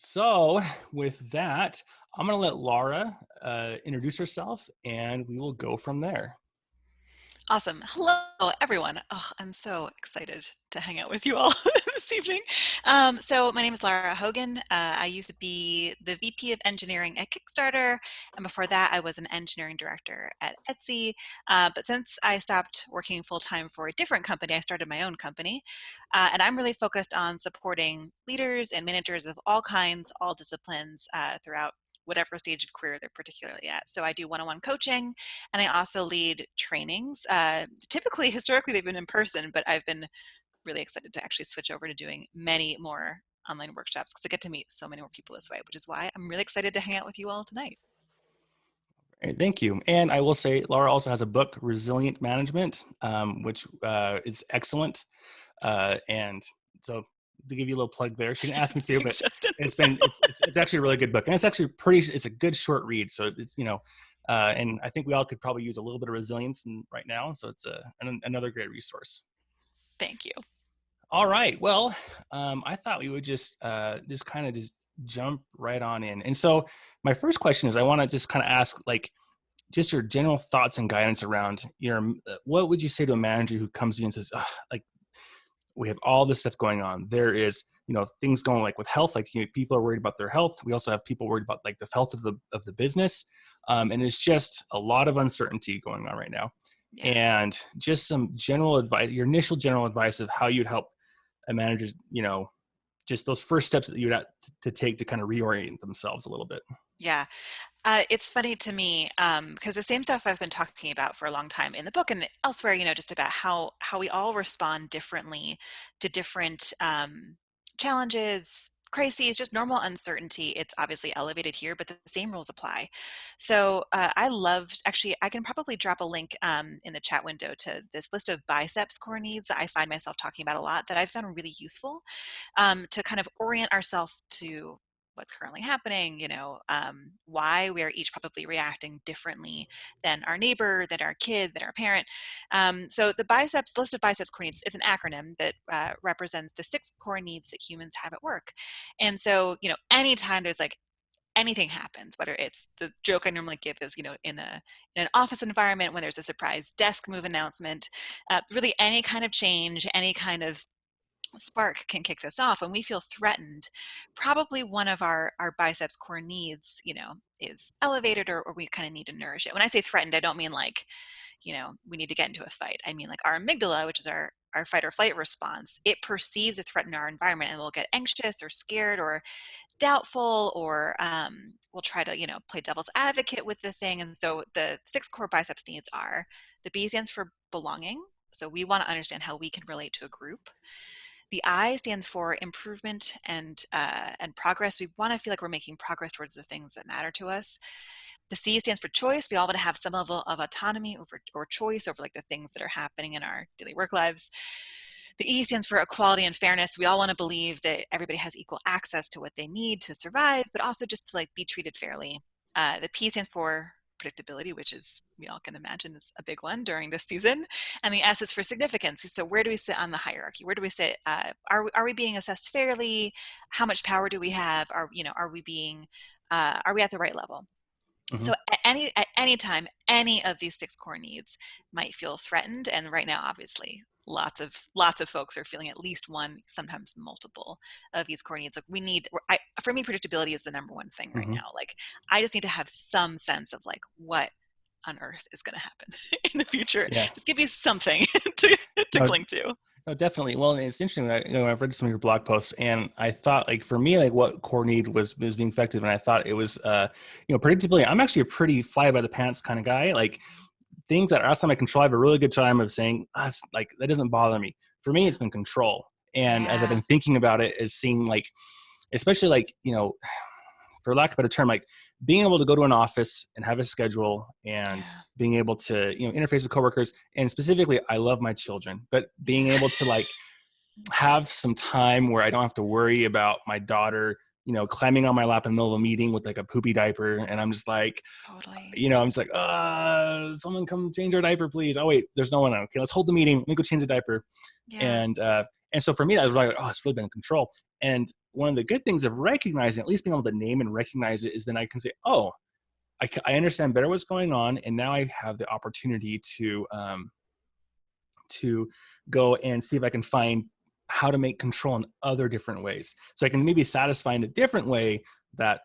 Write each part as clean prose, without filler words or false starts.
So with that, I'm going to let Lara introduce herself and we will go from there. Awesome. Hello, everyone. Oh, I'm so excited to hang out with you all this evening. So my name is Lara Hogan. I used to be the VP of Engineering at Kickstarter, and before that, I was an engineering director at Etsy. But since I stopped working full time for a different company, I started my own company, and I'm really focused on supporting leaders and managers of all kinds, all disciplines throughout whatever stage of career they're particularly at. So I do one-on-one coaching, and I also lead trainings. Typically, historically, they've been in person, but I've been really excited to actually switch over to doing many more online workshops because I get to meet so many more people this way, which is why I'm really excited to hang out with you all tonight. All right, thank you. And I will say, Lara also has a book, Resilient Management, which is excellent. And so to give you a little plug there, she didn't ask me to, but Thanks, Justin. it's actually a really good book, and it's actually it's a good short read. So it's and I think we all could probably use a little bit of resilience right now. So it's another great resource. Thank you. All right. Well, I thought we would just kind of just jump right on in. And so my first question is, I want to just kind of ask, like, just your general thoughts and guidance around what would you say to a manager who comes to you and says, like, we have all this stuff going on. There is, things going like with health, like people are worried about their health. We also have people worried about like the health of the business. And it's just a lot of uncertainty going on right now. Yeah. And just some general advice, your initial general advice of how you'd help a manager's, just those first steps that you'd have to take to kind of reorient themselves a little bit. Yeah. It's funny to me because the same stuff I've been talking about for a long time in the book and elsewhere, just about how we all respond differently to different challenges, crises, just normal uncertainty. It's obviously elevated here, but the same rules apply. So I loved, actually, I can probably drop a link in the chat window to this list of biceps core needs that I find myself talking about a lot that I've found really useful to kind of orient ourselves to what's currently happening, why we are each probably reacting differently than our neighbor, than our kid, than our parent. So the biceps list of biceps core needs, it's an acronym that represents the 6 core needs that humans have at work. And so, anytime there's like anything happens, whether it's the joke I normally give is, in an office environment when there's a surprise desk move announcement, really any kind of change, any kind of spark can kick this off. When we feel threatened, probably one of our biceps core needs, is elevated, or we kind of need to nourish it. When I say threatened, I don't mean like, we need to get into a fight. I mean like our amygdala, which is our fight or flight response, it perceives a threat in our environment and we'll get anxious or scared or doubtful, or we'll try to, play devil's advocate with the thing. And so the 6 core biceps needs are: the B stands for belonging. So we want to understand how we can relate to a group. The I stands for improvement and progress. We want to feel like we're making progress towards the things that matter to us. The C stands for choice. We all want to have some level of autonomy or choice over like the things that are happening in our daily work lives. The E stands for equality and fairness. We all want to believe that everybody has equal access to what they need to survive, but also just to like be treated fairly. The P stands for predictability, which is, we all can imagine, is a big one during this season. And the S is for significance. So where do we sit on the hierarchy? Where do we sit? Are we being assessed fairly? How much power do we have? Are we at the right level? Mm-hmm. So at any time, any of these 6 core needs might feel threatened. And right now, obviously, lots of folks are feeling at least one, sometimes multiple of these core needs. Like for me, predictability is the number one thing right Mm-hmm. now. Like I just need to have some sense of like what on earth is going to happen in the future. Yeah. Just give me something to No, cling to. no, definitely. Well, and it's interesting. I've read some of your blog posts, and I thought, like, for me, like, what core need was being effective, and I thought it was, predictability. I'm actually a pretty fly by the pants kind of guy. Like, things that are outside my control, I have a really good time of saying, it's like, that doesn't bother me. For me, Yeah. it's been control. And as I've Yeah. been thinking about it, is seeing like, especially like, for lack of a better term, like being able to go to an office and have a schedule and Yeah. being able to, interface with coworkers. And specifically, I love my children, but being able to like have some time where I don't have to worry about my daughter, climbing on my lap in the middle of a meeting with like a poopy diaper. And I'm just like, Totally. I'm just like, someone come change our diaper, please. Oh wait, there's no one. Okay, let's hold the meeting. Let me go change the diaper. Yeah. And so for me, that was like, it's really been in control. And one of the good things of recognizing, at least being able to name and recognize it, is then I can say, oh, I understand better what's going on, and now I have the opportunity to go and see if I can find how to make control in other different ways. So I can maybe satisfy in a different way that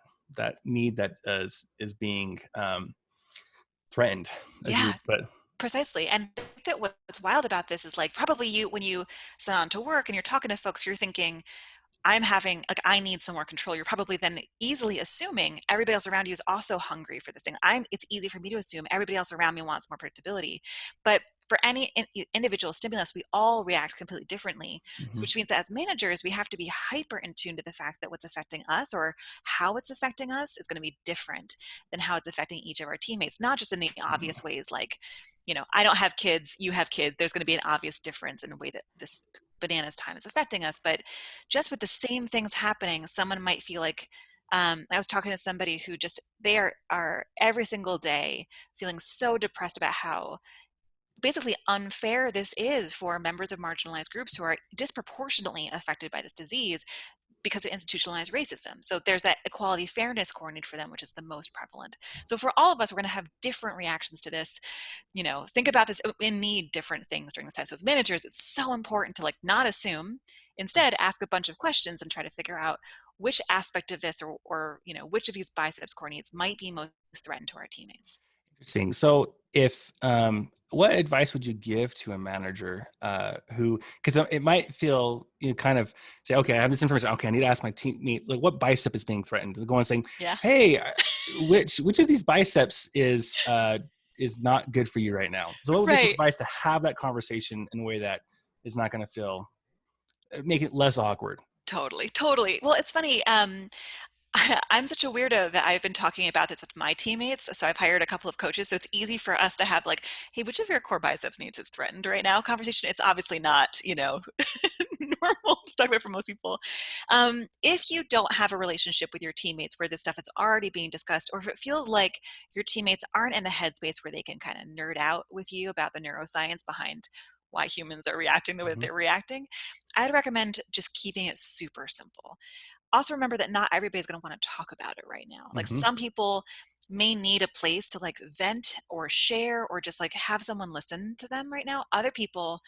need that is being threatened, as you Yeah, would put. precisely. And I think that what's wild about this is like probably you when you sit on to work and you're talking to folks, you're thinking, I'm having like I need some more control. You're probably then easily assuming everybody else around you is also hungry for this thing. It's easy for me to assume everybody else around me wants more predictability. But for any individual stimulus, we all react completely differently. So Mm-hmm. which means that as managers, we have to be hyper in tune to the fact that what's affecting us or how it's affecting us is going to be different than how it's affecting each of our teammates, not just in the obvious ways like, I don't have kids, you have kids. There's going to be an obvious difference in the way that this bananas time is affecting us. But just with the same things happening, someone might feel like, I was talking to somebody who just, they are every single day feeling so depressed about how basically unfair this is for members of marginalized groups who are disproportionately affected by this disease because of institutionalized racism. So there's that equality fairness coordinated for them, which is the most prevalent. So for all of us, we're going to have different reactions to this. Think about this and need different things during this time. So as managers, it's so important to like not assume, instead ask a bunch of questions and try to figure out which aspect of this or which of these biceps core needs might be most threatened to our teammates. Interesting. So, if what advice would you give to a manager who, because it might feel kind of say, okay, I have this information. Okay, I need to ask my teammate like what bicep is being threatened. They're going saying, Yeah. hey, which of these biceps is not good for you right now? So, what would be some Right. advice to have that conversation in a way that is not going to feel make it less awkward? Totally. Totally. Well, it's funny. I'm such a weirdo that I've been talking about this with my teammates. So I've hired a couple of coaches. So it's easy for us to have like, hey, which of your core biceps needs is threatened right now conversation. It's obviously not, normal to talk about for most people. If you don't have a relationship with your teammates where this stuff is already being discussed, or if it feels like your teammates aren't in a headspace where they can kind of nerd out with you about the neuroscience behind why humans are reacting the way that Mm-hmm. they're reacting, I'd recommend just keeping it super simple. Also remember that not everybody's going to want to talk about it right now. Like Mm-hmm. some people may need a place to like vent or share or just like have someone listen to them right now. Other people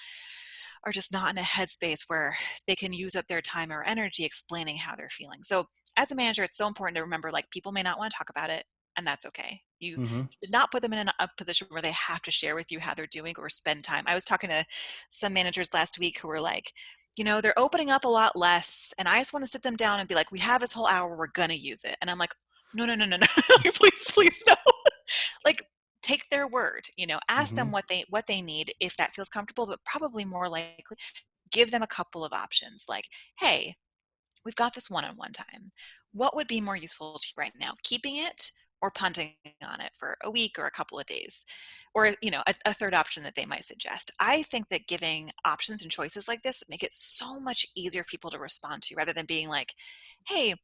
are just not in a headspace where they can use up their time or energy explaining how they're feeling. So as a manager, it's so important to remember like people may not want to talk about it, and that's okay. You Mm-hmm. should not put them in a position where they have to share with you how they're doing or spend time. I was talking to some managers last week who were like, they're opening up a lot less, and I just want to sit them down and be like, we have this whole hour, we're gonna use it. And I'm like, no, no, no, no, no. Please no. Like, take their word, ask Mm-hmm. them what they need if that feels comfortable, but probably more likely give them a couple of options like, hey, we've got this one-on-one time. What would be more useful to you right now? Keeping it or punting on it for a week or a couple of days? Or, a third option that they might suggest. I think that giving options and choices like this make it so much easier for people to respond to rather than being like, hey,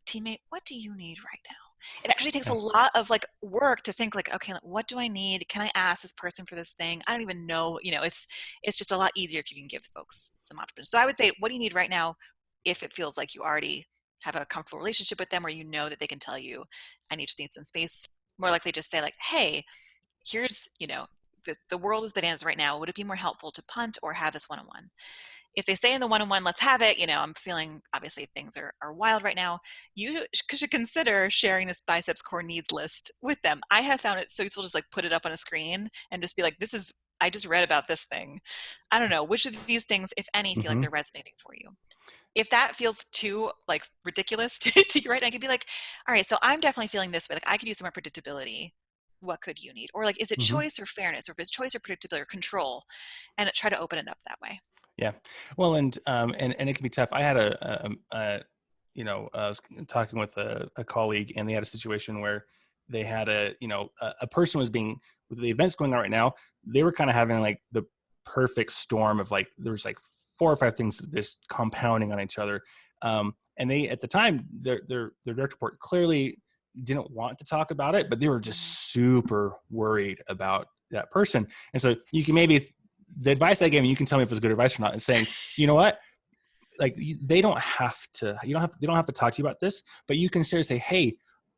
teammate, what do you need right now? It actually takes a Yeah. lot of like work to think like, okay, what do I need? Can I ask this person for this thing? I don't even know. It's just a lot easier if you can give folks some options. So I would say, what do you need right now? If it feels like you already have a comfortable relationship with them, where that they can tell you, I just need some space. More likely just say like, hey, here's, the world is bananas right now. Would it be more helpful to punt or have this one-on-one? If they say in the one-on-one, let's have it, I'm feeling, obviously things are wild right now. You should consider sharing this biceps core needs list with them. I have found it so useful to just like put it up on a screen and just be like, I just read about this thing. I don't know, which of these things, if any, feel like Mm-hmm. they're resonating for you? If that feels too like ridiculous to you right now, I could be like, all right, so I'm definitely feeling this way. Like I could use some more predictability. What could you need? Or like, is it Mm-hmm. choice or fairness? Or if it's choice or predictability or control? And try to open it up that way. Yeah. Well, and it can be tough. I had I was talking with a colleague, and they had a situation where they had a person was being, with the events going on right now, they were kind of having like the perfect storm of like, there was like 4 or 5 things just compounding on each other. And they, at the time, their direct report clearly didn't want to talk about it, but they were Mhm. just super worried about that person. And so you can maybe, the advice I gave you, you can tell me if it's good advice or not, is saying, you know what? like they don't have to, they don't have to talk to you about this, but you can seriously say, hey,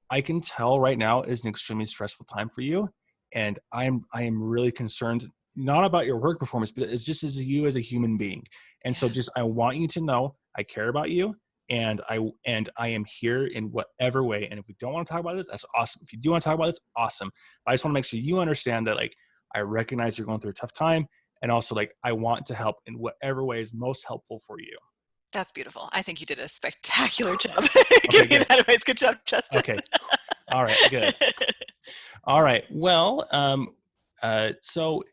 I can tell right now is an extremely stressful time for you. And I am really concerned, not about your work performance, but it's just as you as a human being. And so Yeah, just, I want you to know I care about you, and I am here in whatever way. And if we don't want to talk about this, that's awesome. If you do want to talk about this, awesome. But I just want to make sure you understand that, like, I recognize you're going through a tough time. And also, like, I want to help in whatever way is most helpful for you. that's beautiful. I think you did a spectacular job Okay, giving me good. that advice. Good job, Justin. Okay. All right, good. All right. Well, so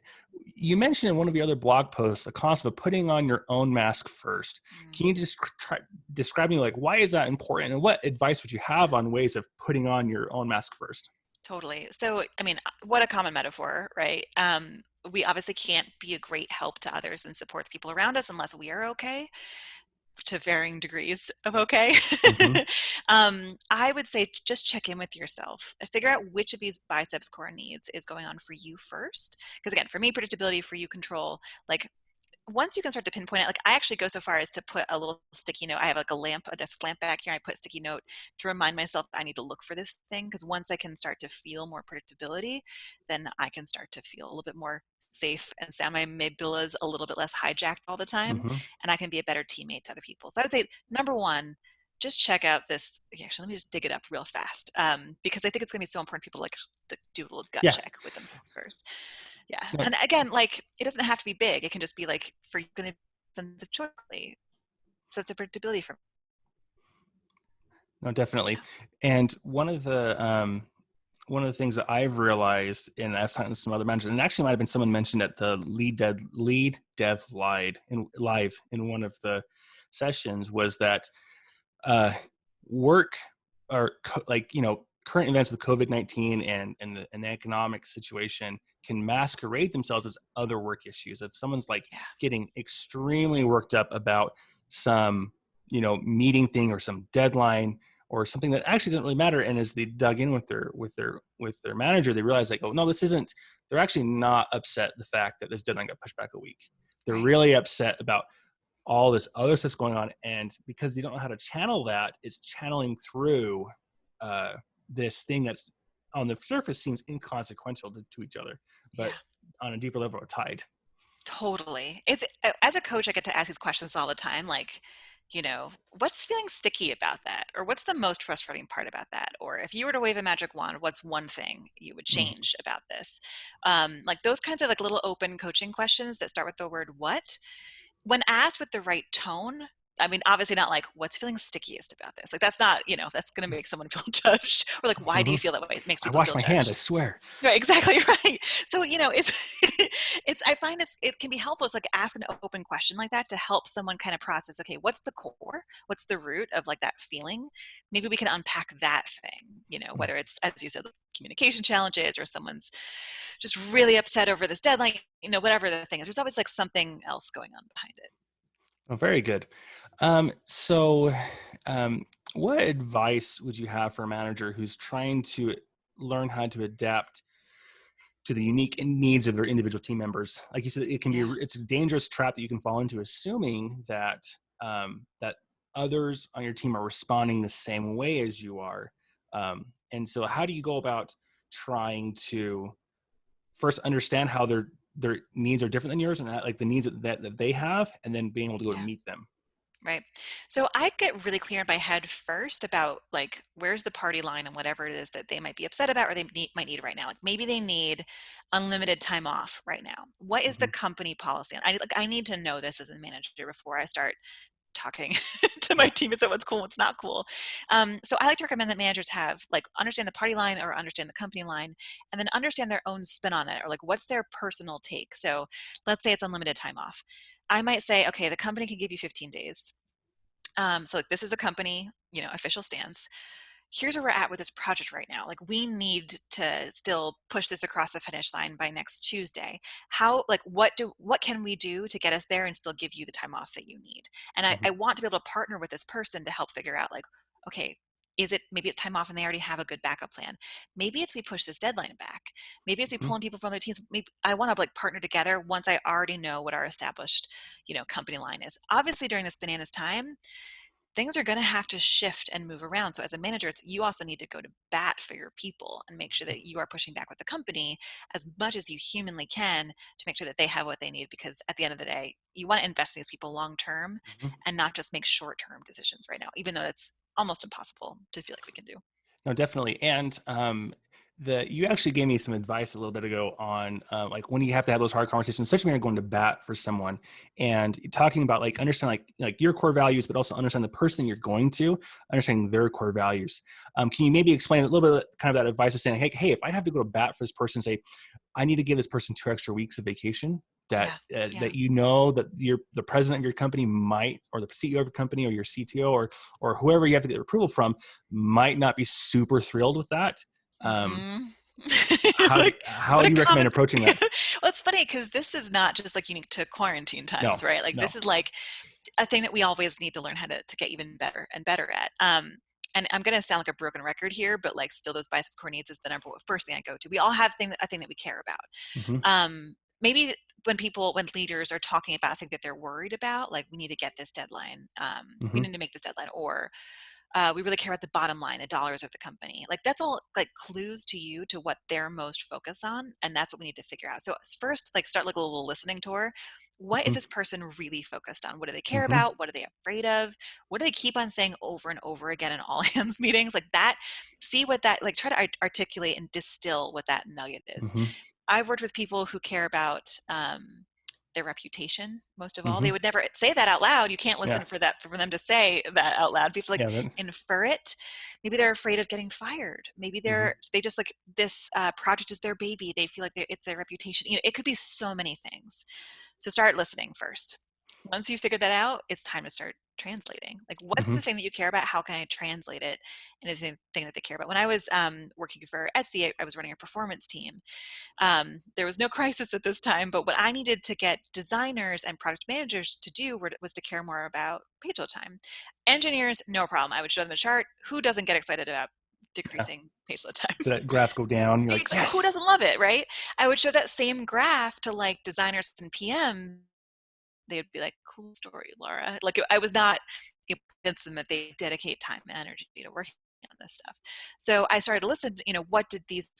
you mentioned in one of your other blog posts the concept of putting on your own mask first. Can you just describe me, like, why is that important, and what advice would you Yeah, have on ways of putting on your own mask first? totally. So, I mean, what a common metaphor, right? We obviously can't be a great help to others and support the people around us unless we are okay, to varying degrees of okay. Mm-hmm. I would say just check in with yourself and figure out which of these biceps core needs is going on for you first. Because again, for me, predictability, for you, control. Like, once you can start to pinpoint it, like I actually go so far as to put a little sticky note. I have like a lamp, a desk lamp back here. I put a sticky note to remind myself I need to look for this thing. Because once I can start to feel more predictability, then I can start to feel a little bit more safe and sound. My amygdala's a little bit less hijacked all the time, Mm-hmm. and I can be a better teammate to other people. So I would say number one, just check out this. Actually, let me just dig it up real fast, because I think it's going to be so important for people to do a little gut Yeah. check with themselves first. Yeah. No, And again, like it doesn't have to be big. It can just be like for you going to sense of choice, sense of predictability from. no, definitely. And one of the things that I've realized, and I've talked to some other managers, and actually might have been someone mentioned at the lead dev live in one of the sessions, was that work, or current events with COVID-19 and the economic situation can masquerade themselves as other work issues. If someone's like Yeah. getting extremely worked up about some meeting thing or some deadline or something that actually doesn't really matter, and as they dug in with their manager, they realized, like, oh no, this isn't, they're actually not upset the fact that this deadline got pushed back a week. They're Right. really upset about all this other stuff's going on, and because they don't know how to channel that, it's channeling through uh, this thing that's on the surface seems inconsequential to each other, but Yeah. on a deeper level are tied. Totally. It's as a coach, I get to ask these questions all the time. Like, what's feeling sticky about that? Or what's the most frustrating part about that? Or if you were to wave a magic wand, what's one thing you would Mm. change about this? Like those kinds of like little open coaching questions that start with the word what, when asked with the right tone. I mean, obviously not like what's feeling stickiest about this. Like that's not, that's going to make someone feel judged, or like why do Hmm. you feel that way? It makes I people wash feel my hands, I judged. swear. Right, exactly right. So, it's I find it can be helpful to like ask an open question like that to help someone kind of process, okay, what's the core? What's the root of like that feeling? Maybe we can unpack that thing, Mm. whether it's, as you said, communication challenges or someone's just really upset over this deadline, whatever the thing is. There's always like something else going on behind it. Oh, very good. So what advice would you have for a manager who's trying to learn how to adapt to the unique needs of their individual team members? Like you said, Yeah. it's a dangerous trap that you can fall into, assuming that that others on your team are responding the same way as you are. And so how do you go about trying to first understand how their needs are different than yours, and like the needs that they have, and then being able to go to Yeah. meet them? Right. So I get really clear in my head first about like where's the party line and whatever it is that they might be upset about or might need right now. Like maybe they need unlimited time off right now. What is the Mm-hmm. company policy? And I need to know this as a manager before I start talking to my Yeah. team and say what's cool, what's not cool. So I like to recommend that managers have like understand the party line or understand the company line, and then understand their own spin on it, or like what's their personal take. So let's say it's unlimited time off. I might say, okay, the company can give you 15 days. So like this is a company, official stance. Here's where we're at with this project right now. Like we need to still push this across the finish line by next Tuesday. How, like, what can we do to get us there and still give you the time off that you need? And I, Mm-hmm. I want to be able to partner with this person to help figure out like, okay, Is it, maybe it's time off and they already have a good backup plan. Maybe it's we push this deadline back. Maybe it's we Mm-hmm. pull in people from other teams. Maybe I want to like partner together once I already know what our established, company line is. Obviously during this bananas time, things are going to have to shift and move around. So as a manager, you also need to go to bat for your people and make sure that you are pushing back with the company as much as you humanly can to make sure that they have what they need. Because at the end of the day, you want to invest in these people long term Mm-hmm. and not just make short term decisions right now, even though it's almost impossible to feel like we can do. No, definitely. And you actually gave me some advice a little bit ago on like when you have to have those hard conversations, especially when you're going to bat for someone, and talking about like understand like your core values, but also understand the person you're going to, understanding their core values. Can you maybe explain a little bit kind of that advice of saying, hey, if I have to go to bat for this person, say I need to give this person 2 extra weeks of vacation, that Yeah. Yeah. that that the president of your company might, or the CEO of your company, or your CTO, or whoever you have to get approval from, might not be super thrilled with that. Um, Hmm. Like, how what do a you recommend common. approaching that? Well, it's funny because this is not just like unique to quarantine No, times, right? Like no. this is like a thing that we always need to learn how to get even better and better at. And I'm going to sound like a broken record here, but like still those biceps core needs is the first thing I go to. We all have a thing that we care about. Mm-hmm, Maybe when leaders are talking about a thing that they're worried about, like we need to get this deadline, we mm-hmm, need to make this deadline, or we really care about the bottom line, the dollars of the company. Like that's all like clues to you to what they're most focused on, and that's what we need to figure out. So first, like start like a little listening tour. What is mm-hmm, this person really focused on? What do they care mm-hmm, about? What are they afraid of? What do they keep on saying over and over again in all hands meetings? Like that. See what that, like try to articulate and distill what that nugget is. mm-hmm, I've worked with people who care about their reputation most of all. mm-hmm. They would never say that out loud. You can't Yeah, listen for them to say that out loud. People like yeah. That, infer it. Maybe they're afraid of getting fired. Maybe mm-hmm, they just like this project is their baby. They feel like it's their reputation. It could be so many things. So start listening first. Once you figure that out, it's time to start translating. Like, what's mm-hmm, the thing that you care about? How can I translate it into the thing that they care about? When I was working for Etsy, I was running a performance team. There was no crisis at this time, but what I needed to get designers and product managers to do was to care more about page load time. Engineers, no problem. I would show them a chart. Who doesn't get excited about yeah. decreasing page load time? So that graph go down. You're like, Who yes. doesn't love it, right? I would show that same graph to like designers and PM. They'd be like, cool story, Laura. Like I was not convinced them that they dedicate time and energy to working on this stuff. So I started to listen, what did these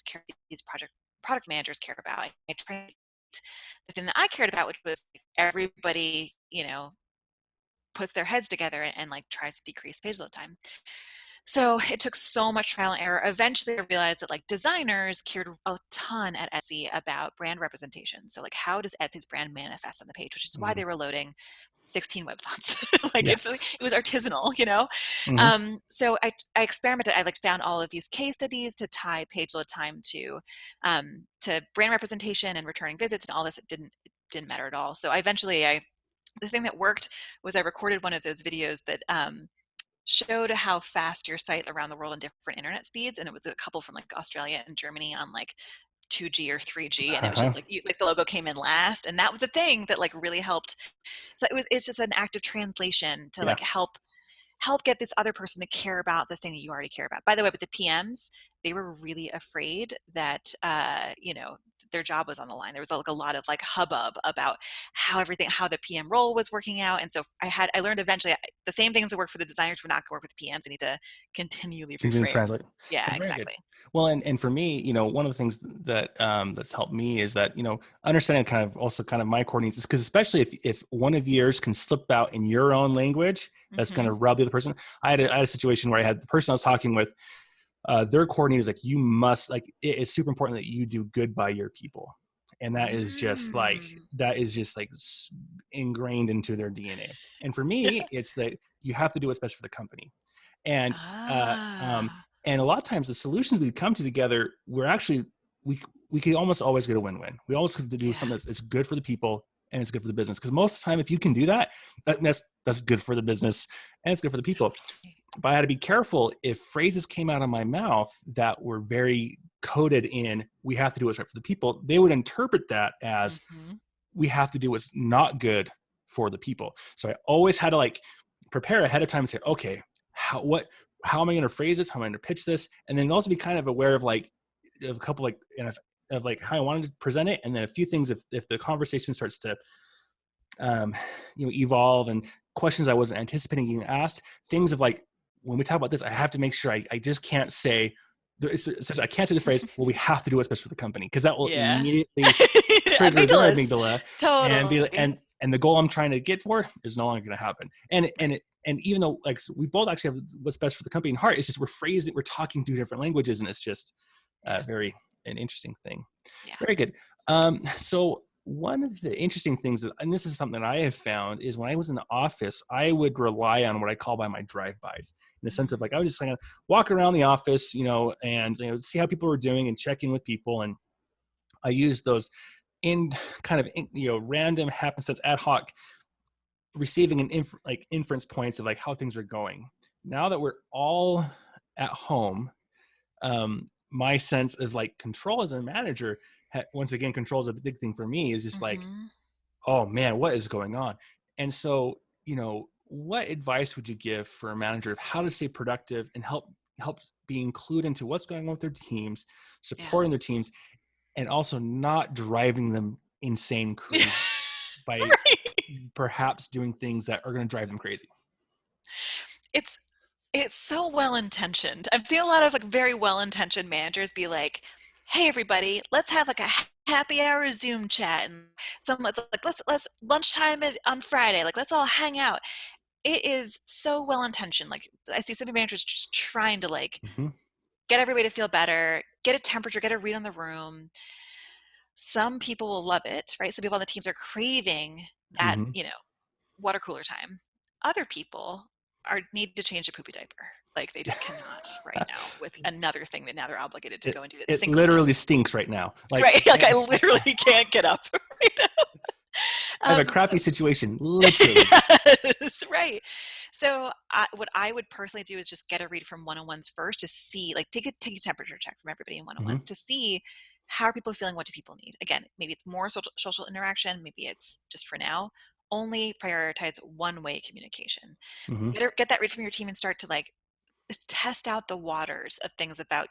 product managers care about? I tried the thing that I cared about, which was everybody, puts their heads together and like tries to decrease page load time. So it took so much trial and error. Eventually, I realized that like designers cared a ton at Etsy about brand representation. So like, how does Etsy's brand manifest on the page? Which is why Mm-hmm. they were loading 16 web fonts. Like Yes. it was artisanal. Mm-hmm. So I experimented. I like found all of these case studies to tie page load time to brand representation and returning visits and all this. It didn't matter at all. So the thing that worked was I recorded one of those videos that showed how fast your site around the world on different internet speeds, and it was a couple from like Australia and Germany on like 2G or 3G, and it was Uh-huh. just like like the logo came in last, and that was a thing that like really helped. So it's just an act of translation to Yeah. like help get this other person to care about the thing that you already care about. By the way, with the PMs, they were really afraid that their job was on the line. There was like a lot of like hubbub about how the PM role was working out. And so I learned eventually the same things that work for the designers would not work with the PMs. I need to continually Continue to reframe. translate. Yeah, Well, very good. exactly. Well, and for me, one of the things that that's helped me is that understanding kind of my core needs is because especially if one of yours can slip out in your own language, that's going Hmm. to rub the other person. I had a situation where I had the person I was talking with, their core need is like, you must, like, it is super important that you do good by your people, and Mm. that is just like ingrained into their DNA. And for me, it's that you have to do what's best for the company. And uh, um, Ah, and a lot of times the solutions we come to together, we we can almost always get a win-win. We always have to do yeah. something that's good for the people and it's good for the business. Because most of the time, if you can do that, that's good for the business and it's good for the people. Totally. But I had to be careful if phrases came out of my mouth that were very coded in, we have to do what's right for the people. They would interpret that as Hmm. we have to do what's not good for the people. So I always had to like prepare ahead of time and say, okay, how am I going to phrase this? How am I going to pitch this? And then also be kind of aware of like, of a couple like, of like how I wanted to present it. And then a few things, if the conversation starts to, evolve and questions I wasn't anticipating getting asked, things of like, when we talk about this, I have to make sure I just can't say, I can't say the phrase, well, we have to do what's best for the company, because that will Yeah. immediately trigger their Amygdalas. amygdala, and be Totally. and the goal I'm trying to get for is no longer going to happen. And even though like we both actually have what's best for the company in heart, it's just we're talking two different languages, and it's just Yeah. very an interesting thing. Yeah. Very good. So one of the interesting things that, and this is something that I have found, is when I was in the office, I would rely on what I call by my drive-bys, in the sense of like, I would just kind of walk around the office, and see how people were doing and check in with people. And I use those in kind of, random happenstance, ad hoc, receiving an inference points of like how things are going. Now that we're all at home, my sense of like control as a manager, once again, control is a big thing for me, is just like, Mm-hmm. oh man, what is going on? And so, what advice would you give for a manager of how to stay productive and help be included into what's going on with their teams, Yeah. supporting their teams, and also not driving them insane crazy by Right. perhaps doing things that are going to drive them crazy? It's it's so well intentioned. I've seen a lot of like very well intentioned managers be like, "Hey everybody, let's have like a happy hour Zoom chat," and someone's like, "Let's lunchtime on Friday, like let's all hang out." It is so well intentioned. Like I see some managers just trying to like Mm-hmm. get everybody to feel better, get a temperature, get a read on the room. Some people will love it, right? Some people on the teams are craving that, Mm-hmm. water cooler time. Other people need to change a poopy diaper. Like they just cannot right now with another thing that now they're obligated to it go and do that's it literally synchronous. stinks right now. Like Right. Like I literally can't get up right I have now. a crappy So situation, literally. yes, right. So what I would personally do is just get a read from one-on-ones first to see, like take a temperature check from everybody in Mm-hmm. one-on-ones to see how are people feeling, what do people need. Again, maybe it's more social interaction, maybe it's just for now, only prioritize one-way communication. Mm-hmm. Get that read from your team and start to like test out the waters of things about,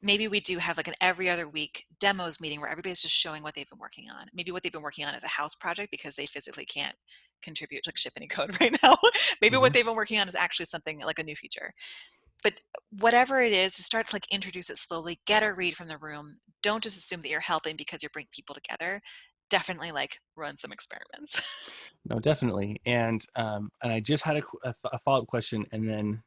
maybe we do have like an every other week demos meeting where everybody's just showing what they've been working on. Maybe what they've been working on is a house project because they physically can't contribute, like ship any code right now. Maybe Mm-hmm. what they've been working on is actually something like a new feature. But whatever it is, to start to like introduce it slowly, get a read from the room. Don't just assume that you're helping because you're bringing people together. Definitely like run some experiments. No, definitely. And I just had a follow-up question, and then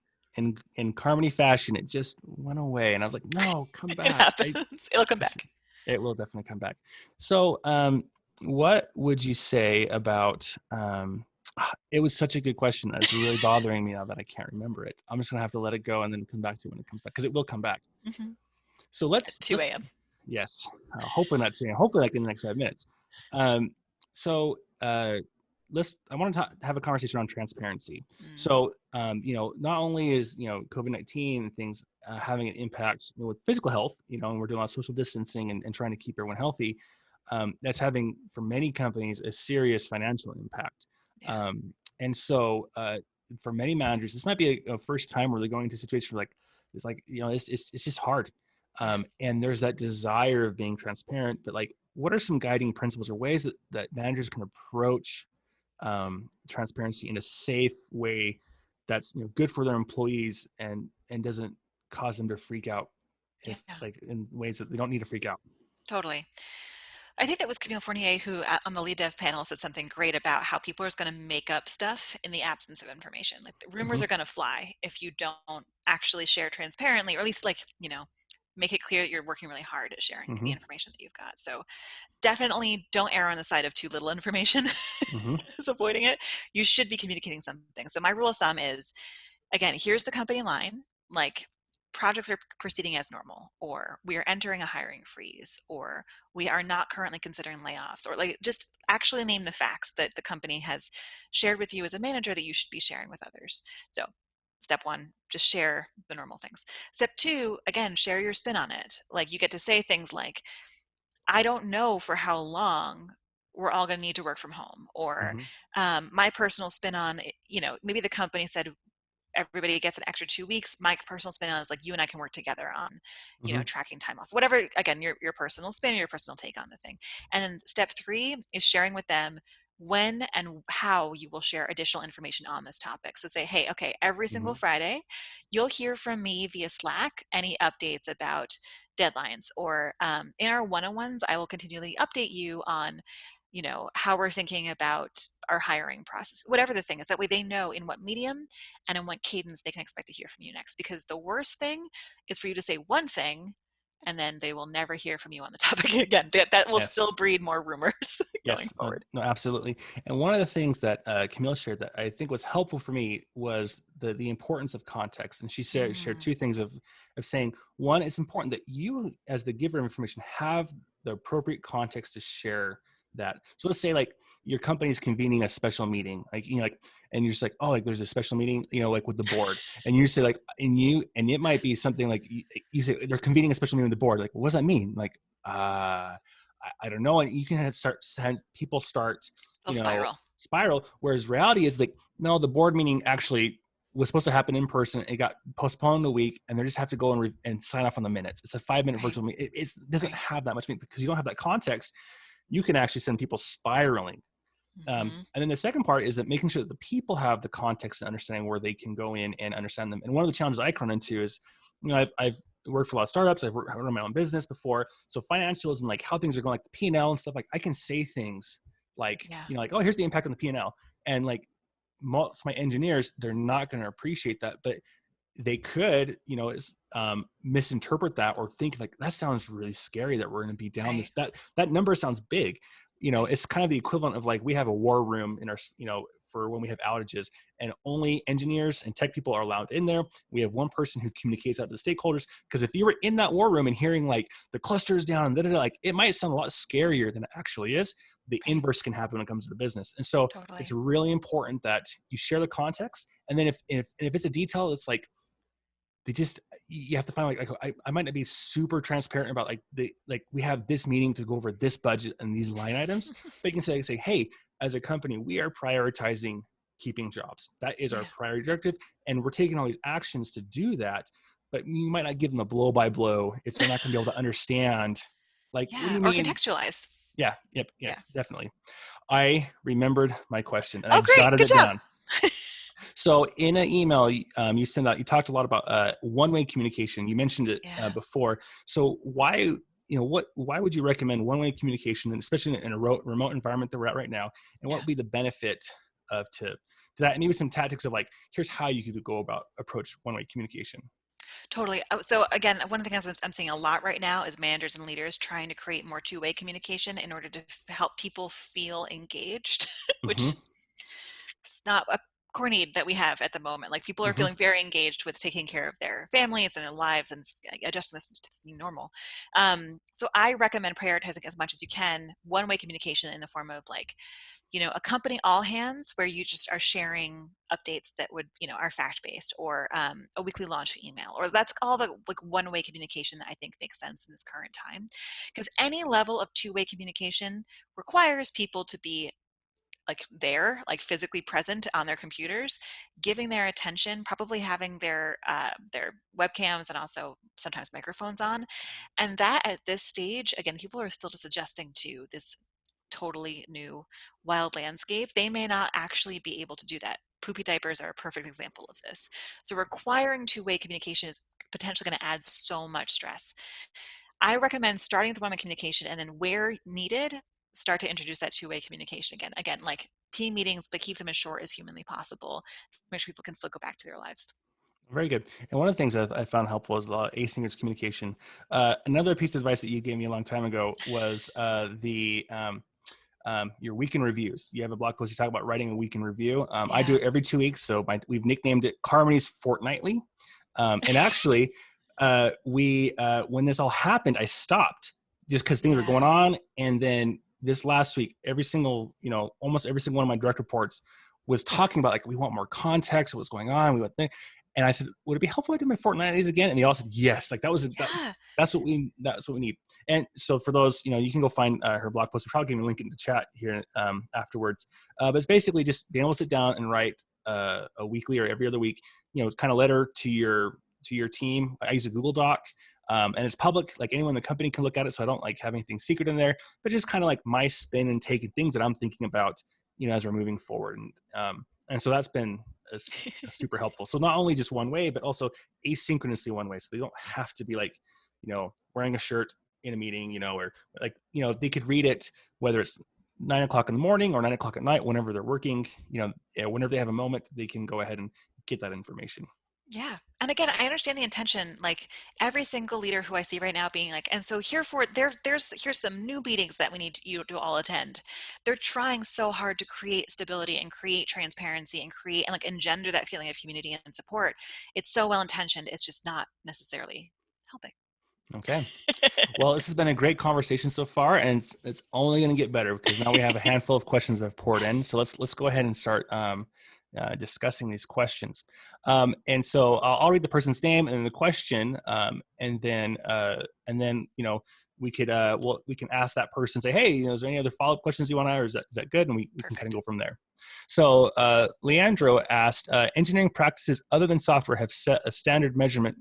in Carmody fashion, it just went away, and I was like, no, come It back. happens. It'll come back. It will definitely come back. So, what would you say about? It was such a good question. It's really bothering me now that I can't remember it. I'm just gonna have to let it go and then come back to it when it comes back, because it will come back. Hmm. So At let's 2 a.m. yes, hopefully not soon. Hopefully like in the next 5 minutes. Um, so I want to have a conversation on transparency. Mm, So not only is COVID-19 and things having an impact with physical health, and we're doing a lot of social distancing and trying to keep everyone healthy. That's having for many companies a serious financial impact. yeah. And so for many managers, this might be a first time where they're going into a situation where like it's like it's just hard. Yeah. And there's that desire of being transparent, but like, what are some guiding principles or ways that managers can approach transparency in a safe way that's good for their employees and doesn't cause them to freak out, if Yeah. like in ways that they don't need to freak out? Totally. I think that was Camille Fournier who, on the lead dev panel, said something great about how people are just going to make up stuff in the absence of information. Like the Mm-hmm. rumors are going to fly if you don't actually share transparently, or at least like, make it clear that you're working really hard at sharing the Mm-hmm. information that you've got. So definitely don't err on the side of too little information Mm-hmm. is avoiding it. You should be communicating something. So my rule of thumb is, again, here's the company line, like projects are proceeding as normal, or we are entering a hiring freeze, or we are not currently considering layoffs, or like just actually name the facts that the company has shared with you as a manager that you should be sharing with others. So step one, just share the normal things. Step two, again, share your spin on it. Like you get to say things like, I don't know for how long we're all going to need to work from home, or Mm-hmm. my personal spin on, maybe the company said everybody gets an extra 2 weeks. My personal spin on is like, you and I can work together on, Mm-hmm. tracking time off, whatever, again, your personal spin, your personal take on the thing. And then step 3 is sharing with them when and how you will share additional information on this topic. So say, hey, okay, every Mm-hmm. single Friday, you'll hear from me via Slack any updates about deadlines, or in our one-on-ones, I will continually update you on, how we're thinking about our hiring process, whatever the thing is. That way they know in what medium and in what cadence they can expect to hear from you next. Because the worst thing is for you to say one thing and then they will never hear from you on the topic again. That will Yes. still breed more rumors going Yes, no, forward. no, absolutely. And one of the things that Camille shared that I think was helpful for me was the importance of context. And she shared Mm, two things of saying, one, it's important that you, as the giver of information, have the appropriate context to share that. So let's say like your company's convening a special meeting, like, and you're just like, oh, like there's a special meeting, like with the board, and you say like, and it might be something like you say they're convening a special meeting with the board. Like, what does that mean? Like, I don't know. And you can people start, they'll spiral. spiral. Whereas reality is like, no, the board meeting actually was supposed to happen in person. It got postponed a week and they just have to go and sign off on the minutes. It's a 5-minute Right. virtual meeting. It doesn't Right. have that much meaning because you don't have that context. You can actually send people spiraling. Hmm. And then the second part is that making sure that the people have the context and understanding where they can go in and understand them. And one of the challenges I run into is, I've worked for a lot of startups. I've run my own business before. So financials and like how things are going, like the P&L and stuff, like I can say things like, Yeah. like, oh, here's the impact on the P&L. And like most of my engineers, they're not going to appreciate that, but they could, misinterpret that or think like, that sounds really scary that we're going to be down Right. this, that number sounds big. Right. It's kind of the equivalent of like, we have a war room in our, for when we have outages, and only engineers and tech people are allowed in there. We have one person who communicates out to the stakeholders. Because if you were in that war room and hearing like the clusters down, like it might sound a lot scarier than it actually is. The Right. inverse can happen when it comes to the business. And so it's Totally. really important that you share the context. And then if it's a detail, it's like, you have to find like I might not be super transparent about like we have this meeting to go over this budget and these line items, but you can say, hey, as a company, we are prioritizing keeping jobs. That is our Yeah. priority directive, and we're taking all these actions to do that. But you might not give them a blow by blow if they're not going to be able to understand. Like, what do Yeah. you Or mean? contextualize. Yeah, yep, Yeah. definitely. I remembered my question and I Oh, great. jotted Good it job. down. So in an email you send out, you talked a lot about one-way communication. You mentioned it Yeah. before. So why, why would you recommend one-way communication, and especially in a remote environment that we're at right now? And what Yeah. would be the benefit to that? And maybe some tactics of like, here's how you could go about approach one-way communication. Totally. So again, one of the things I'm seeing a lot right now is managers and leaders trying to create more two-way communication in order to help people feel engaged, Mm-hmm. which is not a core need that we have at the moment. Like, people are Mm-hmm. feeling very engaged with taking care of their families and their lives and adjusting this to this new normal. So I recommend prioritizing as much as you can one-way communication in the form of like, a company all hands where you just are sharing updates that would, are fact based, or a weekly launch email, or that's all the like one-way communication that I think makes sense in this current time. Because any level of two-way communication requires people to be like there, like physically present on their computers, giving their attention, probably having their webcams and also sometimes microphones on. And that at this stage, again, people are still just adjusting to this totally new wild landscape. They may not actually be able to do that. Poopy diapers are a perfect example of this. So requiring two-way communication is potentially going to add so much stress. I recommend starting with one-way communication, and then where needed, start to introduce that two-way communication again. Again, like team meetings, but keep them as short as humanly possible, make sure people can still go back to their lives. Very good. And one of the things I found helpful is asynchronous communication. Another piece of advice that you gave me a long time ago was your weekend reviews. You have a blog post, you talk about writing a weekend review. I do Yeah. it every 2 weeks. So we've nicknamed it Carmony's Fortnightly. And actually, when this all happened, I stopped just because things were Yeah. going on. And then this last week, almost every single one of my direct reports was talking about like, we want more context, what's going on. And I said, would it be helpful if I did my fortnightlies again? And they all said, yes, like Yeah. that's what we need. And so for those, you can go find her blog post. We'll probably give you a link in the chat here afterwards. But it's basically just being able to sit down and write a weekly or every other week, kind of letter to your team. I use a Google Doc. And it's public, like anyone in the company can look at it. So I don't like have anything secret in there, but just kind of like my spin and taking things that I'm thinking about, as we're moving forward. And so that's been super helpful. So not only just one way, but also asynchronously one way. So they don't have to be like, wearing a shirt in a meeting, or like, they could read it, whether it's 9 o'clock in the morning or 9 o'clock at night, whenever they're working, whenever they have a moment, they can go ahead and get that information. Yeah. And again, I understand the intention, like every single leader who I see right now being like, and so here's some new meetings that we need you to all attend. They're trying so hard to create stability and create transparency and create and like engender that feeling of community and support. It's so well intentioned. It's just not necessarily helping. Okay. Well, this has been a great conversation so far, and it's only going to get better because now we have a handful of questions that have poured in. So let's go ahead and start discussing these questions. And so I'll read the person's name and then the question, and then we can ask that person, say, hey, is there any other follow-up questions you want to, or is that good? And we can kind of go from there. So Leandro asked, engineering practices other than software have set a standard measurement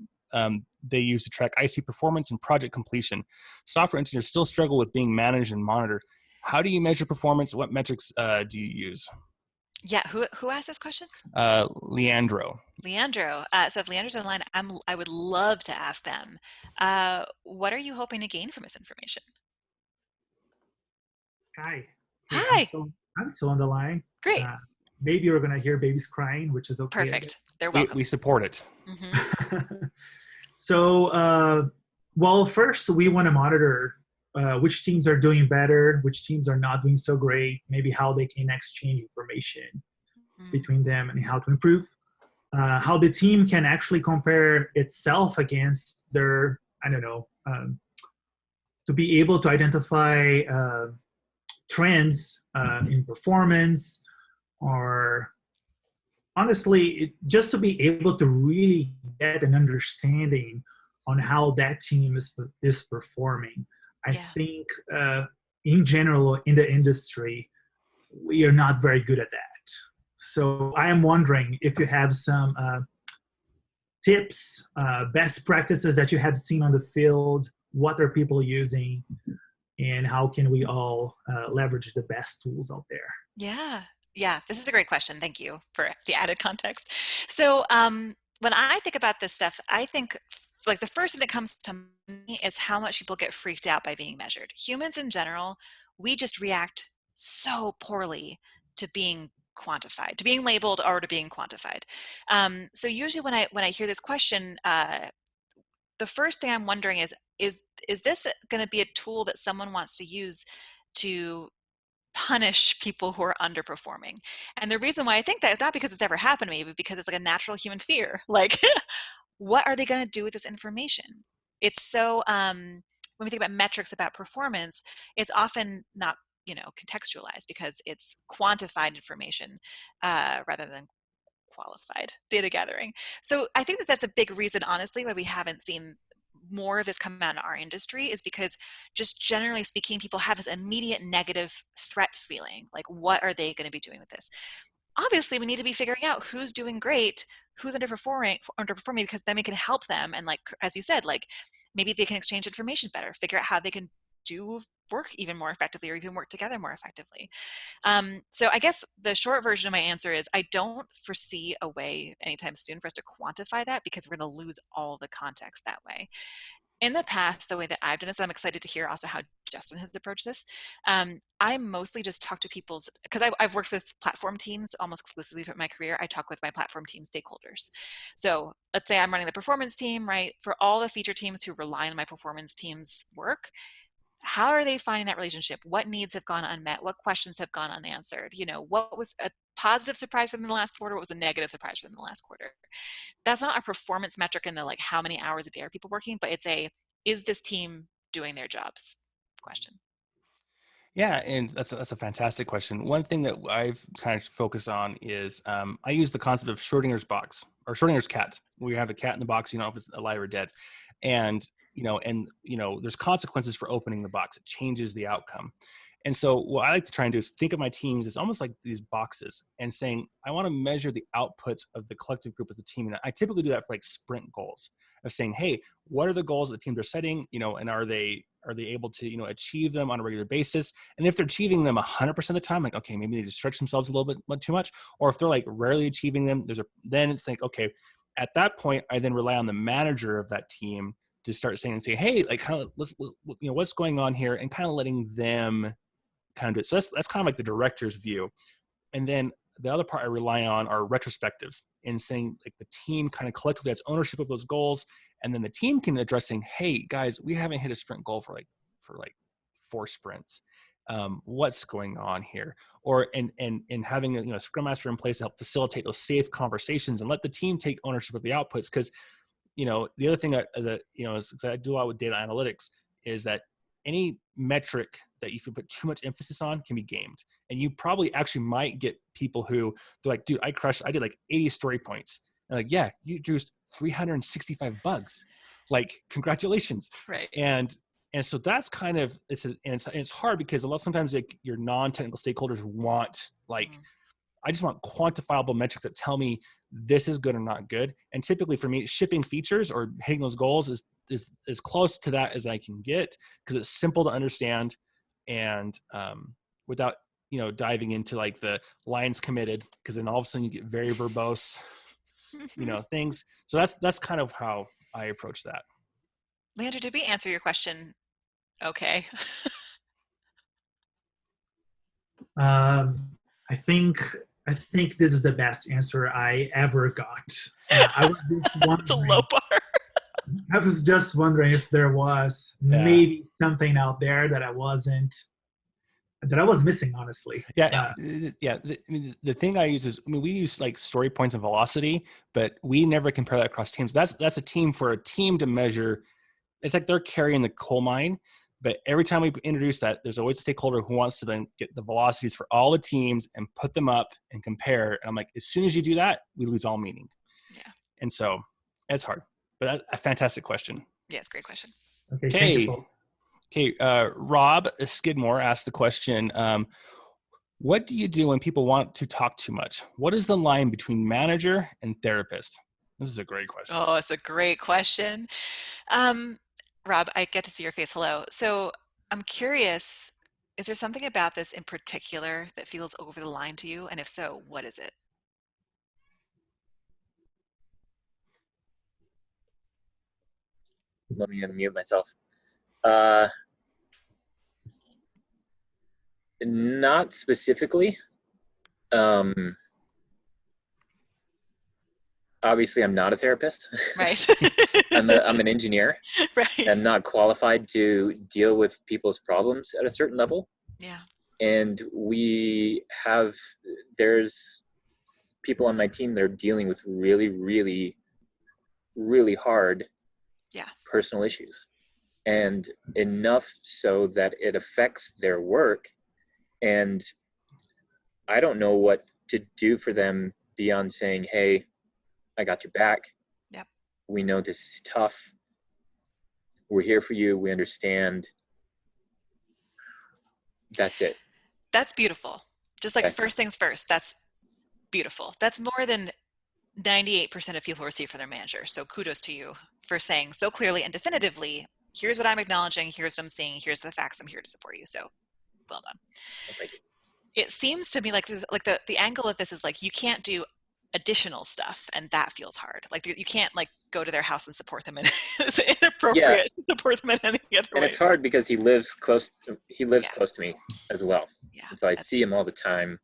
they use to track IC performance and project completion. Software engineers still struggle with being managed and monitored. How do you measure performance? What metrics do you use? Yeah, who asked this question? Leandro. Leandro. So if Leandro's online, I would love to ask them. What are you hoping to gain from this information? Hi. Hey, Hi. I'm still on the line. Great. Maybe you're gonna hear babies crying, which is okay. Perfect. They're welcome. We support it. Mm-hmm. So, well, first we want to monitor which teams are doing better, which teams are not doing so great, maybe how they can exchange information between them and how to improve. How the team can actually compare itself against their, to be able to identify trends in performance, or honestly, just to be able to really get an understanding on how that team is performing. I think in general in the industry, we are not very good at that. So I am wondering if you have some tips, best practices that you have seen on the field, what are people using, and how can we all leverage the best tools out there? Yeah, this is a great question. Thank you for the added context. So when I think about this stuff, I think like the first thing that comes to me is how much people get freaked out by being measured. Humans in general, we just react so poorly to being quantified, to being labeled or to being quantified. So usually when I hear this question, the first thing I'm wondering is this going to be a tool that someone wants to use to punish people who are underperforming? And the reason why I think that is not because it's ever happened to me, but because it's like a natural human fear. Like, what are they going to do with this information? It's so, when we think about metrics about performance, it's often not, contextualized because it's quantified information rather than qualified data gathering. So I think that that's a big reason, honestly, why we haven't seen more of this come out in our industry, is because just generally speaking, people have this immediate negative threat feeling. Like, what are they going to be doing with this? Obviously, we need to be figuring out who's doing great, who's underperforming, because then we can help them. And like, as you said, like maybe they can exchange information better, figure out how they can do work even more effectively or even work together more effectively. So I guess the short version of my answer is I don't foresee a way anytime soon for us to quantify that, because we're going to lose all the context that way. In the past, the way that I've done this, I'm excited to hear also how Justin has approached this. I mostly just talk to people's, because I've worked with platform teams almost exclusively for my career. I talk with my platform team stakeholders. So let's say I'm running the performance team, right? For all the feature teams who rely on my performance team's work, how are they finding that relationship? What needs have gone unmet? What questions have gone unanswered? What was a positive surprise for them in the last quarter? What was a negative surprise for them in the last quarter? That's not a performance metric in the like how many hours a day are people working, but it's is this team doing their jobs question. Yeah, and that's a fantastic question. One thing that I've kind of focused on is I use the concept of Schrodinger's box or Schrodinger's cat. We have a cat in the box, if it's alive or dead, and there's consequences for opening the box. It changes the outcome. And so what I like to try and do is think of my teams as almost like these boxes and saying, I want to measure the outputs of the collective group as a team. And I typically do that for like sprint goals of saying, hey, what are the goals that the teams are setting, and are they able to, achieve them on a regular basis? And if they're achieving them 100% of the time, like, okay, maybe they just stretch themselves a little bit too much. Or if they're like rarely achieving them, then it's like, okay, at that point, I then rely on the manager of that team to start saying, hey, like kind of let's what's going on here, and kind of letting them kind of do it. So that's kind of like the director's view. And then the other part I rely on are retrospectives, and saying like the team kind of collectively has ownership of those goals. And then the team can address saying, hey guys, we haven't hit a sprint goal for like 4 sprints. What's going on here? Or and having a scrum master in place to help facilitate those safe conversations and let the team take ownership of the outputs. Because the other thing that is, because I do a lot with data analytics, is that any metric that you put too much emphasis on can be gamed. And you probably actually might get people who they're like, dude, I did like 80 story points. And like, yeah, you introduced 365 bugs. Like, congratulations. Right. And so that's kind of, it's hard because sometimes like your non-technical stakeholders want like, I just want quantifiable metrics that tell me this is good or not good. And typically for me, shipping features or hitting those goals is as close to that as I can get, because it's simple to understand, and without diving into like the lines committed, because then all of a sudden you get very verbose things. So that's kind of how I approach that. Leandro, did we answer your question? Okay. I think this is the best answer I ever got. I was just It's a low bar. I was just wondering if there was maybe something out there that I was missing, honestly. The thing I use is, we use like story points and velocity, but we never compare that across teams. That's a team for a team to measure. It's like they're carrying the coal mine, but every time we introduce that, there's always a stakeholder who wants to then get the velocities for all the teams and put them up and compare. And I'm like, as soon as you do that, we lose all meaning. Yeah. And so it's hard, but a fantastic question. Yeah, it's a great question. Okay. Thank you, Okay. Rob Skidmore asked the question, what do you do when people want to talk too much? What is the line between manager and therapist? This is a great question. Oh, it's a great question. Rob, I get to see your face. Hello. So I'm curious, is there something about this in particular that feels over the line to you? And if so, what is it? Let me unmute myself. Not specifically. Obviously, I'm not a therapist. Right. I'm an engineer. Right. I'm not qualified to deal with people's problems at a certain level. Yeah. And there's people on my team that are dealing with really, really, really hard personal issues. And enough so that it affects their work. And I don't know what to do for them beyond saying, hey, I got your back. Yep. We know this is tough. We're here for you. We understand. That's it. That's beautiful. Just like first things first. That's beautiful. That's more than 98% of people receive from their manager. So kudos to you for saying so clearly and definitively, here's what I'm acknowledging, here's what I'm seeing, here's the facts, I'm here to support you. So well done. Well, thank you. It seems to me like there's like the angle of this is like you can't do additional stuff, and that feels hard. Like you can't like go to their house and support them, and it's inappropriate to support them in any other way. And it's hard because he lives close to me as well. Yeah. And so I see him all the time,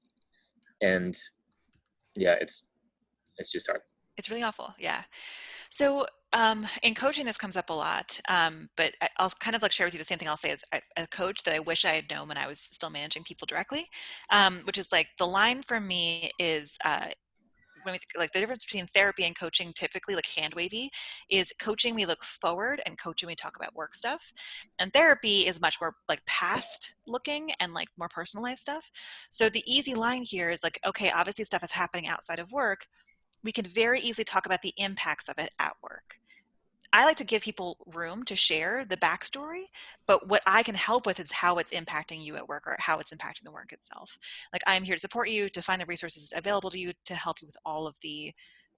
and it's just hard. It's really awful. Yeah. So in coaching, this comes up a lot, but I'll kind of like share with you the same thing I'll say as a coach that I wish I had known when I was still managing people directly, which is like the line for me is when we think, like the difference between therapy and coaching, typically like hand wavy, is coaching we look forward and coaching we talk about work stuff, and therapy is much more like past looking and like more personalized stuff. So the easy line here is like, okay, obviously stuff is happening outside of work. We can very easily talk about the impacts of it at work. I like to give people room to share the backstory, but what I can help with is how it's impacting you at work or how it's impacting the work itself. Like, I'm here to support you, to find the resources available to you, to help you with all of the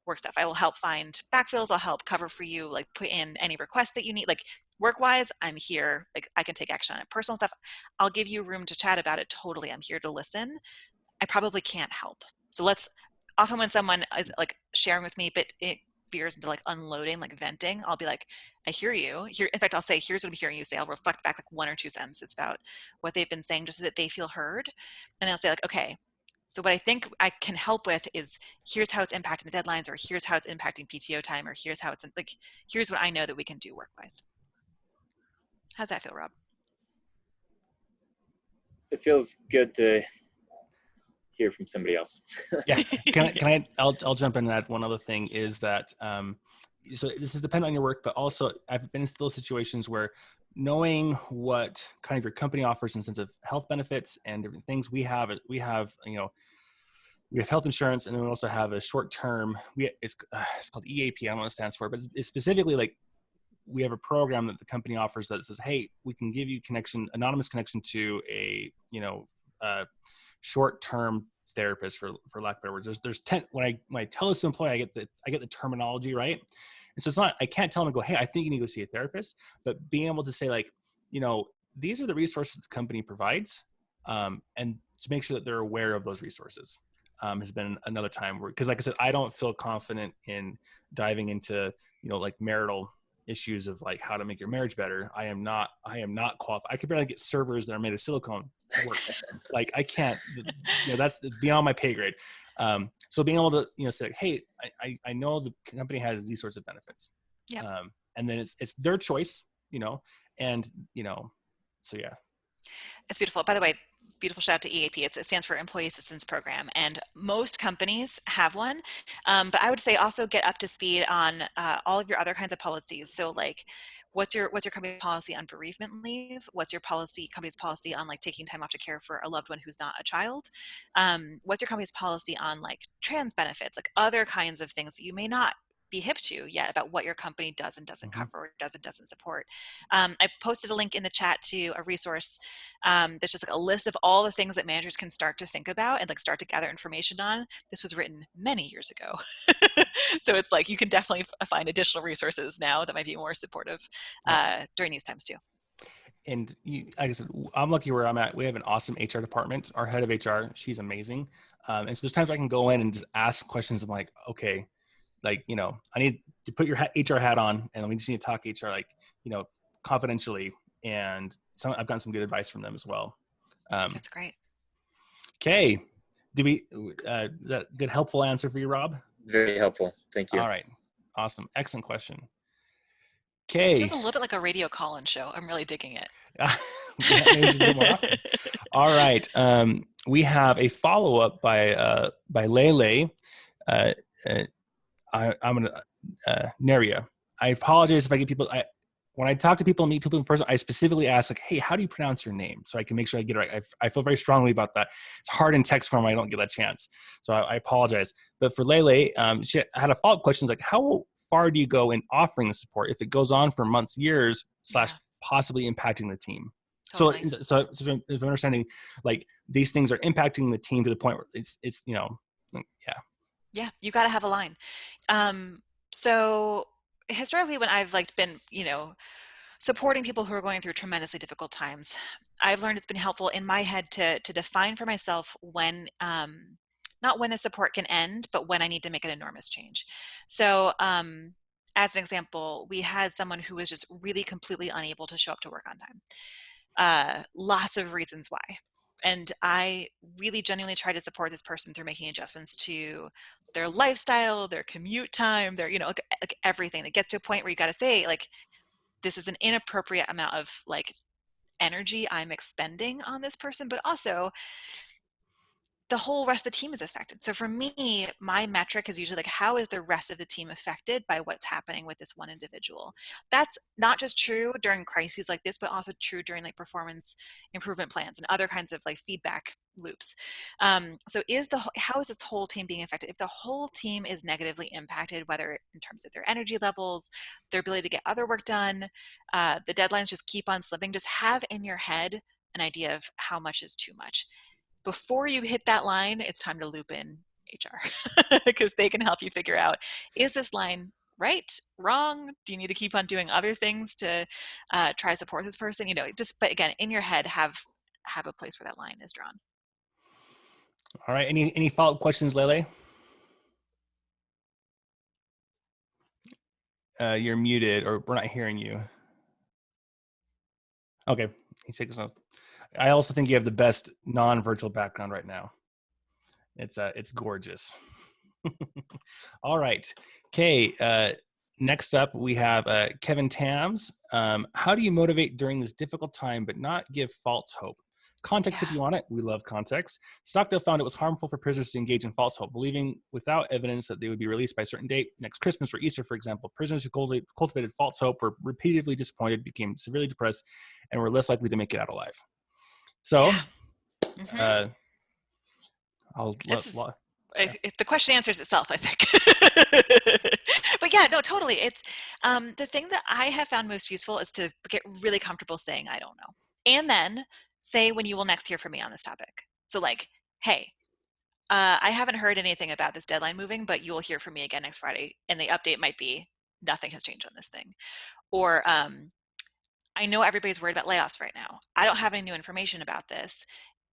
work stuff. I will help find backfills. I'll help cover for you, like put in any requests that you need. Like, work-wise, I'm here. Like, I can take action on it. Personal stuff, I'll give you room to chat about it. Totally. I'm here to listen. I probably can't help. So often when someone is like sharing with me, but it veers into like unloading, like venting, I'll be like, I hear you. In fact, I'll say, here's what I'm hearing you say. I'll reflect back like 1 or 2 sentences about what they've been saying just so that they feel heard. And they'll say like, okay, so what I think I can help with is here's how it's impacting the deadlines, or here's how it's impacting PTO time, or here's how it's like, here's what I know that we can do work-wise. How's that feel, Rob? It feels good to hear from somebody else. Yeah. I'll jump in and add one other thing is that, so this is dependent on your work, but also I've been in those situations where knowing what kind of your company offers in sense of health benefits and different things we have, we have health insurance, and then we also have a short-term, it's called EAP. I don't know what it stands for, but it's specifically like, we have a program that the company offers that says, hey, we can give you anonymous connection to a, short-term therapist, for lack of better words. There's 10, when I tell this to employee, I get the terminology right. And so it's not, I can't tell them and go, hey, I think you need to go see a therapist, but being able to say like, these are the resources the company provides. And to make sure that they're aware of those resources has been another time where, cause like I said, I don't feel confident in diving into, like marital issues of like how to make your marriage better. I am not qualified. I could barely get servers that are made of silicone work. Like I can't, that's beyond my pay grade. So being able to, say, like, hey, I know the company has these sorts of benefits. Yeah. And then it's their choice, and, so yeah. It's beautiful. By the way, beautiful shout out to EAP. It stands for Employee Assistance Program, and most companies have one. But I would say also get up to speed on all of your other kinds of policies. So like, what's your company policy on bereavement leave? What's your company's policy on like taking time off to care for a loved one who's not a child? What's your company's policy on like trans benefits, like other kinds of things that you may not be hip to yet about what your company does and doesn't cover, or does and doesn't support. I posted a link in the chat to a resource that's just like a list of all the things that managers can start to think about and like start to gather information on. This was written many years ago. So it's like you can definitely find additional resources now that might be more supportive during these times too. And like I said, I'm lucky where I'm at. We have an awesome HR department. Our head of HR, she's amazing. And so there's times where I can go in and just ask questions. I'm like, okay, like, I need to put your HR hat on, and we just need to talk HR, like, confidentially. And I've gotten some good advice from them as well. That's great. Okay. Is that a good, helpful answer for you, Rob? Very helpful. Thank you. All right. Awesome. Excellent question. Okay. This feels a little bit like a radio call-in show. I'm really digging it. All right. We have a follow-up by Lele. I'm going to Neria. I apologize if I get people. When I talk to people and meet people in person, I specifically ask like, hey, how do you pronounce your name? So I can make sure I get it right. I feel very strongly about that. It's hard in text form. I don't get that chance. So I apologize. But for Lele, she had a follow-up question like, how far do you go in offering the support if it goes on for months, years, / possibly impacting the team? Totally. So if I'm understanding, like these things are impacting the team to the point where it's Yeah, you got to have a line. So historically, when I've like been, supporting people who are going through tremendously difficult times, I've learned it's been helpful in my head to define for myself when, not when the support can end, but when I need to make an enormous change. So as an example, we had someone who was just really completely unable to show up to work on time. Lots of reasons why. And I really genuinely try to support this person through making adjustments to their lifestyle, their commute time, their, like everything. It gets to a point where you got to say, like, this is an inappropriate amount of like energy I'm expending on this person, but also the whole rest of the team is affected. So for me, my metric is usually like, how is the rest of the team affected by what's happening with this one individual? That's not just true during crises like this, but also true during like performance improvement plans and other kinds of like feedback loops. So how is this whole team being affected? If the whole team is negatively impacted, whether in terms of their energy levels, their ability to get other work done, the deadlines just keep on slipping, just have in your head an idea of how much is too much. Before you hit that line, it's time to loop in HR because they can help you figure out, is this line right, wrong? Do you need to keep on doing other things to try to support this person? But again, in your head, have a place where that line is drawn. All right. Any follow-up questions, Lele? You're muted, or we're not hearing you. Okay. I also think you have the best non-virtual background right now. It's gorgeous. All right. Okay. Next up, we have Kevin Tams. How do you motivate during this difficult time but not give false hope? Context if you want it. We love context. Stockdale found it was harmful for prisoners to engage in false hope, believing without evidence that they would be released by a certain date, next Christmas or Easter, for example. Prisoners who cultivated false hope were repeatedly disappointed, became severely depressed, and were less likely to make it out alive. So, the question answers itself, I think. But yeah, no, totally. It's the thing that I have found most useful is to get really comfortable saying, I don't know. And then say when you will next hear from me on this topic. So like, hey, I haven't heard anything about this deadline moving, but you'll hear from me again next Friday. And the update might be, nothing has changed on this thing. Or I know everybody's worried about layoffs right now. I don't have any new information about this.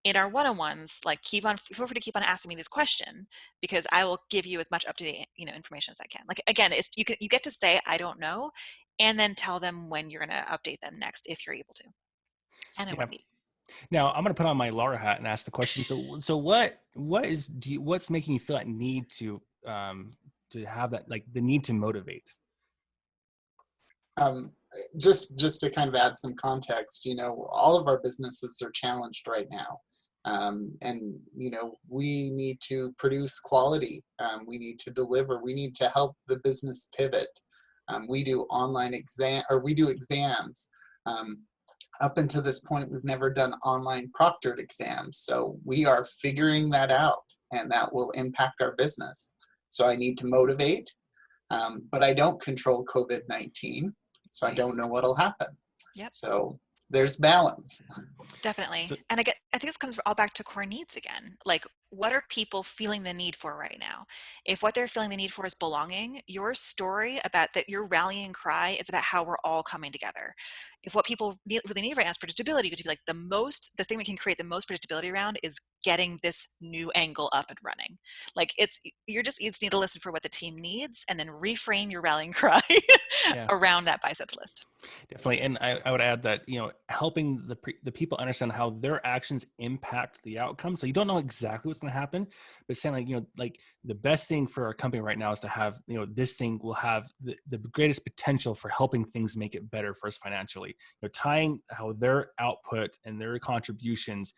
In our one-on-ones, like feel free to keep on asking me this question because I will give you as much up-to-date information as I can. Like again, you get to say I don't know, and then tell them when you're going to update them next if you're able to, and in what meeting. Now I'm going to put on my Lara hat and ask the question. So what's making you feel that need to have that, like the need to motivate? Just to kind of add some context, all of our businesses are challenged right now. And we need to produce quality. We need to deliver. We need to help the business pivot. We do exams. Up until this point, we've never done online proctored exams. So we are figuring that out, and that will impact our business. So I need to motivate, but I don't control COVID-19. So I don't know what'll happen. Yep. So there's balance. Definitely. And I think this comes all back to core needs again. Like, what are people feeling the need for right now? If what they're feeling the need for is belonging, your story about that, your rallying cry is about how we're all coming together. If what people really need right now is predictability, you could be like the thing we can create the most predictability around is getting this new angle up and running. Like you just need to listen for what the team needs and then reframe your rallying cry around that biceps list. Definitely. And I would add that, helping the people understand how their actions impact the outcome. So you don't know exactly what's going to happen, but saying like the best thing for our company right now is to have, this thing will have the greatest potential for helping things make it better for us financially. Tying how their output and their contributions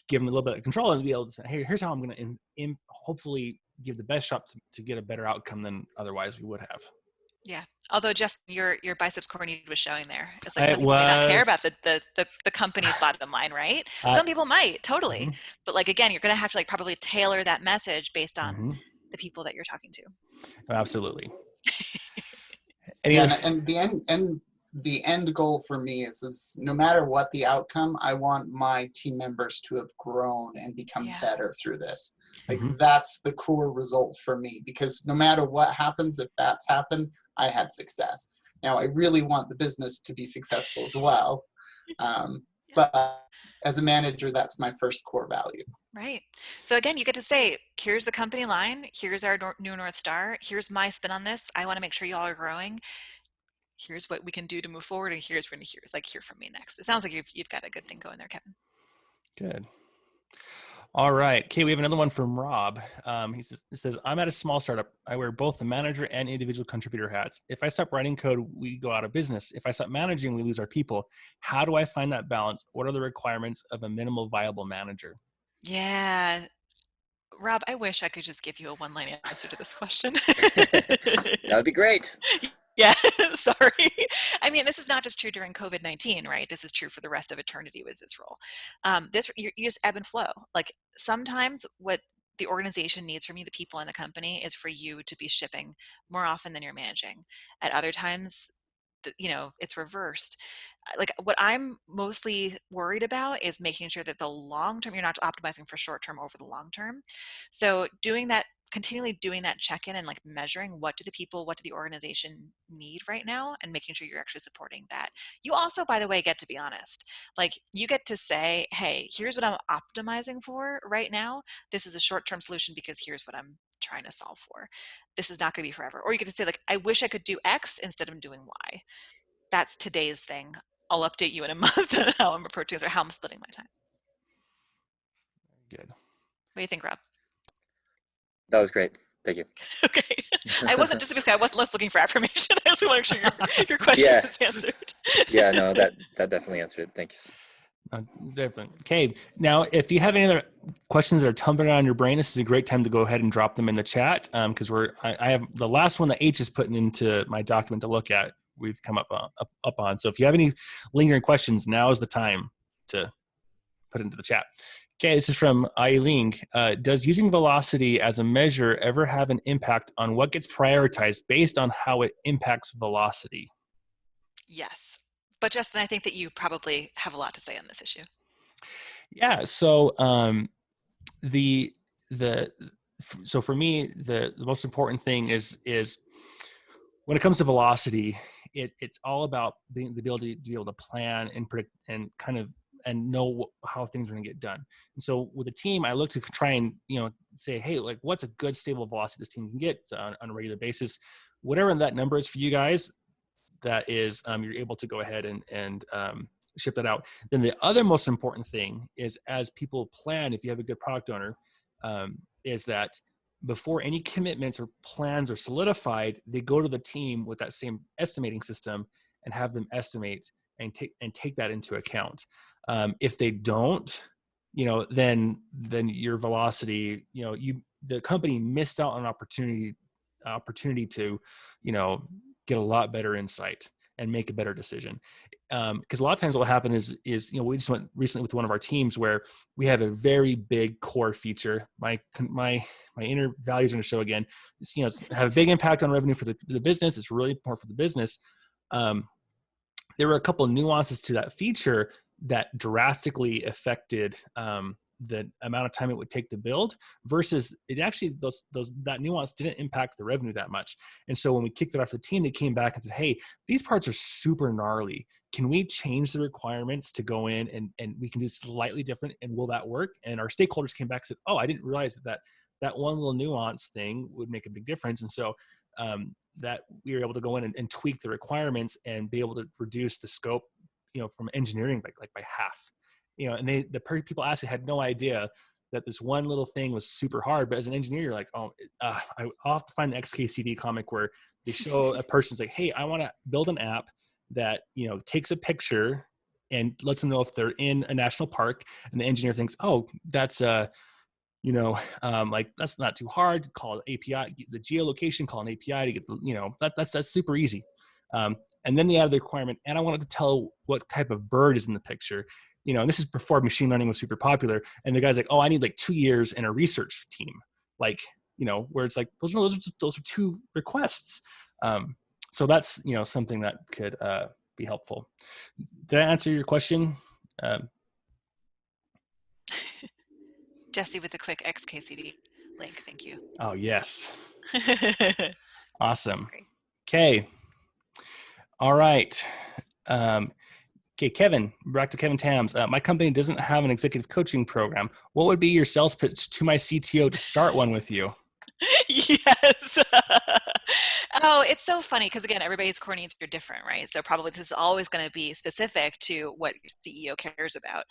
give them a little bit of control and be able to say, hey, here's how I'm going to hopefully give the best shot to get a better outcome than otherwise we would have. Yeah. Although just your biceps core need was showing there. It's like some people may not care about the company's bottom line, right? Some people might, totally. Mm-hmm. But like, again, you're going to have to probably tailor that message based on the people that you're talking to. Oh, absolutely. And the end goal for me is no matter what the outcome, I want my team members to have grown and become better through this. Like that's the core result for me, because no matter what happens, if that's happened, I had success. Now I really want the business to be successful as well. But as a manager, that's my first core value. Right. So again, you get to say, here's the company line. Here's our new North Star. Here's my spin on this. I want to make sure y'all are growing. Here's what we can do to move forward. And here's when hear from me next. It sounds like you've got a good thing going there, Kevin. Good. All right. Okay, we have another one from Rob. He says, I'm at a small startup. I wear both the manager and individual contributor hats. If I stop writing code, we go out of business. If I stop managing, we lose our people. How do I find that balance? What are the requirements of a minimal viable manager? Yeah. Rob, I wish I could just give you a one-line answer to this question. That would be great. Yeah, sorry. I mean, this is not just true during COVID-19, right? This is true for the rest of eternity with this role. You just ebb and flow. Like sometimes what the organization needs from you, the people in the company, is for you to be shipping more often than you're managing. At other times, it's reversed. Like what I'm mostly worried about is making sure that the long term, you're not optimizing for short term over the long term. So continually doing that check-in and like measuring what do the organization need right now, and making sure you're actually supporting that. You also, by the way, get to be honest. Like you get to say, hey, here's what I'm optimizing for right now. This is a short-term solution because here's what I'm trying to solve for. This is not going to be forever. Or you get to say, like, I wish I could do X instead of doing Y. That's today's thing. I'll update you in a month on how I'm approaching this or how I'm splitting my time. Good. What do you think, Rob? That was great. Thank you. Okay. I wasn't less looking for affirmation. I just want to make sure your question is answered. Yeah, no, that definitely answered it. Thank you. Definitely. Okay. Now, if you have any other questions that are tumbling around your brain, this is a great time to go ahead and drop them in the chat. Because I have the last one that H is putting into my document to look at. We've come up on. So if you have any lingering questions, now is the time to put into the chat. Okay, this is from Eileen. Does using velocity as a measure ever have an impact on what gets prioritized based on how it impacts velocity? Yes. But Justin, I think that you probably have a lot to say on this issue. Yeah. So so for me, the most important thing is when it comes to velocity, it's all about the ability to be able to plan and predict and kind of and know how things are going to get done. And so with a team, I look to try and say, hey, like what's a good stable velocity this team can get on a regular basis, whatever that number is for you guys. That is, you're able to go ahead and ship that out. Then the other most important thing is, as people plan, if you have a good product owner, is that before any commitments or plans are solidified, they go to the team with that same estimating system and have them estimate and take that into account. If they don't, then your velocity, the company missed out on an opportunity to, get a lot better insight and make a better decision. Because a lot of times what will happen is we just went recently with one of our teams where we have a very big core feature. My inner values are going to show again. It's, have a big impact on revenue for the business. It's really important for the business. There were a couple of nuances to that feature that drastically affected the amount of time it would take to build, versus it actually that nuance didn't impact the revenue that much. And so when we kicked it off the team, they came back and said, hey, these parts are super gnarly. Can we change the requirements to go in and we can do slightly different, and will that work? And our stakeholders came back and said, oh, I didn't realize that one little nuance thing would make a big difference. And so that we were able to go in and tweak the requirements and be able to reduce the scope, from engineering by half. And the people actually had no idea that this one little thing was super hard. But as an engineer, you're like, I'll have to find the XKCD comic where they show a person's like, hey, I want to build an app that, takes a picture and lets them know if they're in a national park. And the engineer thinks, oh, that's that's not too hard. Call an API, the geolocation, call an API to get that's super easy. And then they added the requirement, and I wanted to tell what type of bird is in the picture. And this is before machine learning was super popular. And the guy's like, oh, I need like 2 years and a research team. Where it's like, those are 2 requests. So that's, something that could be helpful. Did that answer your question? Jesse with a quick XKCD link. Thank you. Oh, yes. Awesome. Okay. All right. Okay, Kevin, back to Kevin Tams. My company doesn't have an executive coaching program. What would be your sales pitch to my CTO to start one with you? Yes. Oh, it's so funny because, again, everybody's core needs are different, right? So probably this is always going to be specific to what your CEO cares about.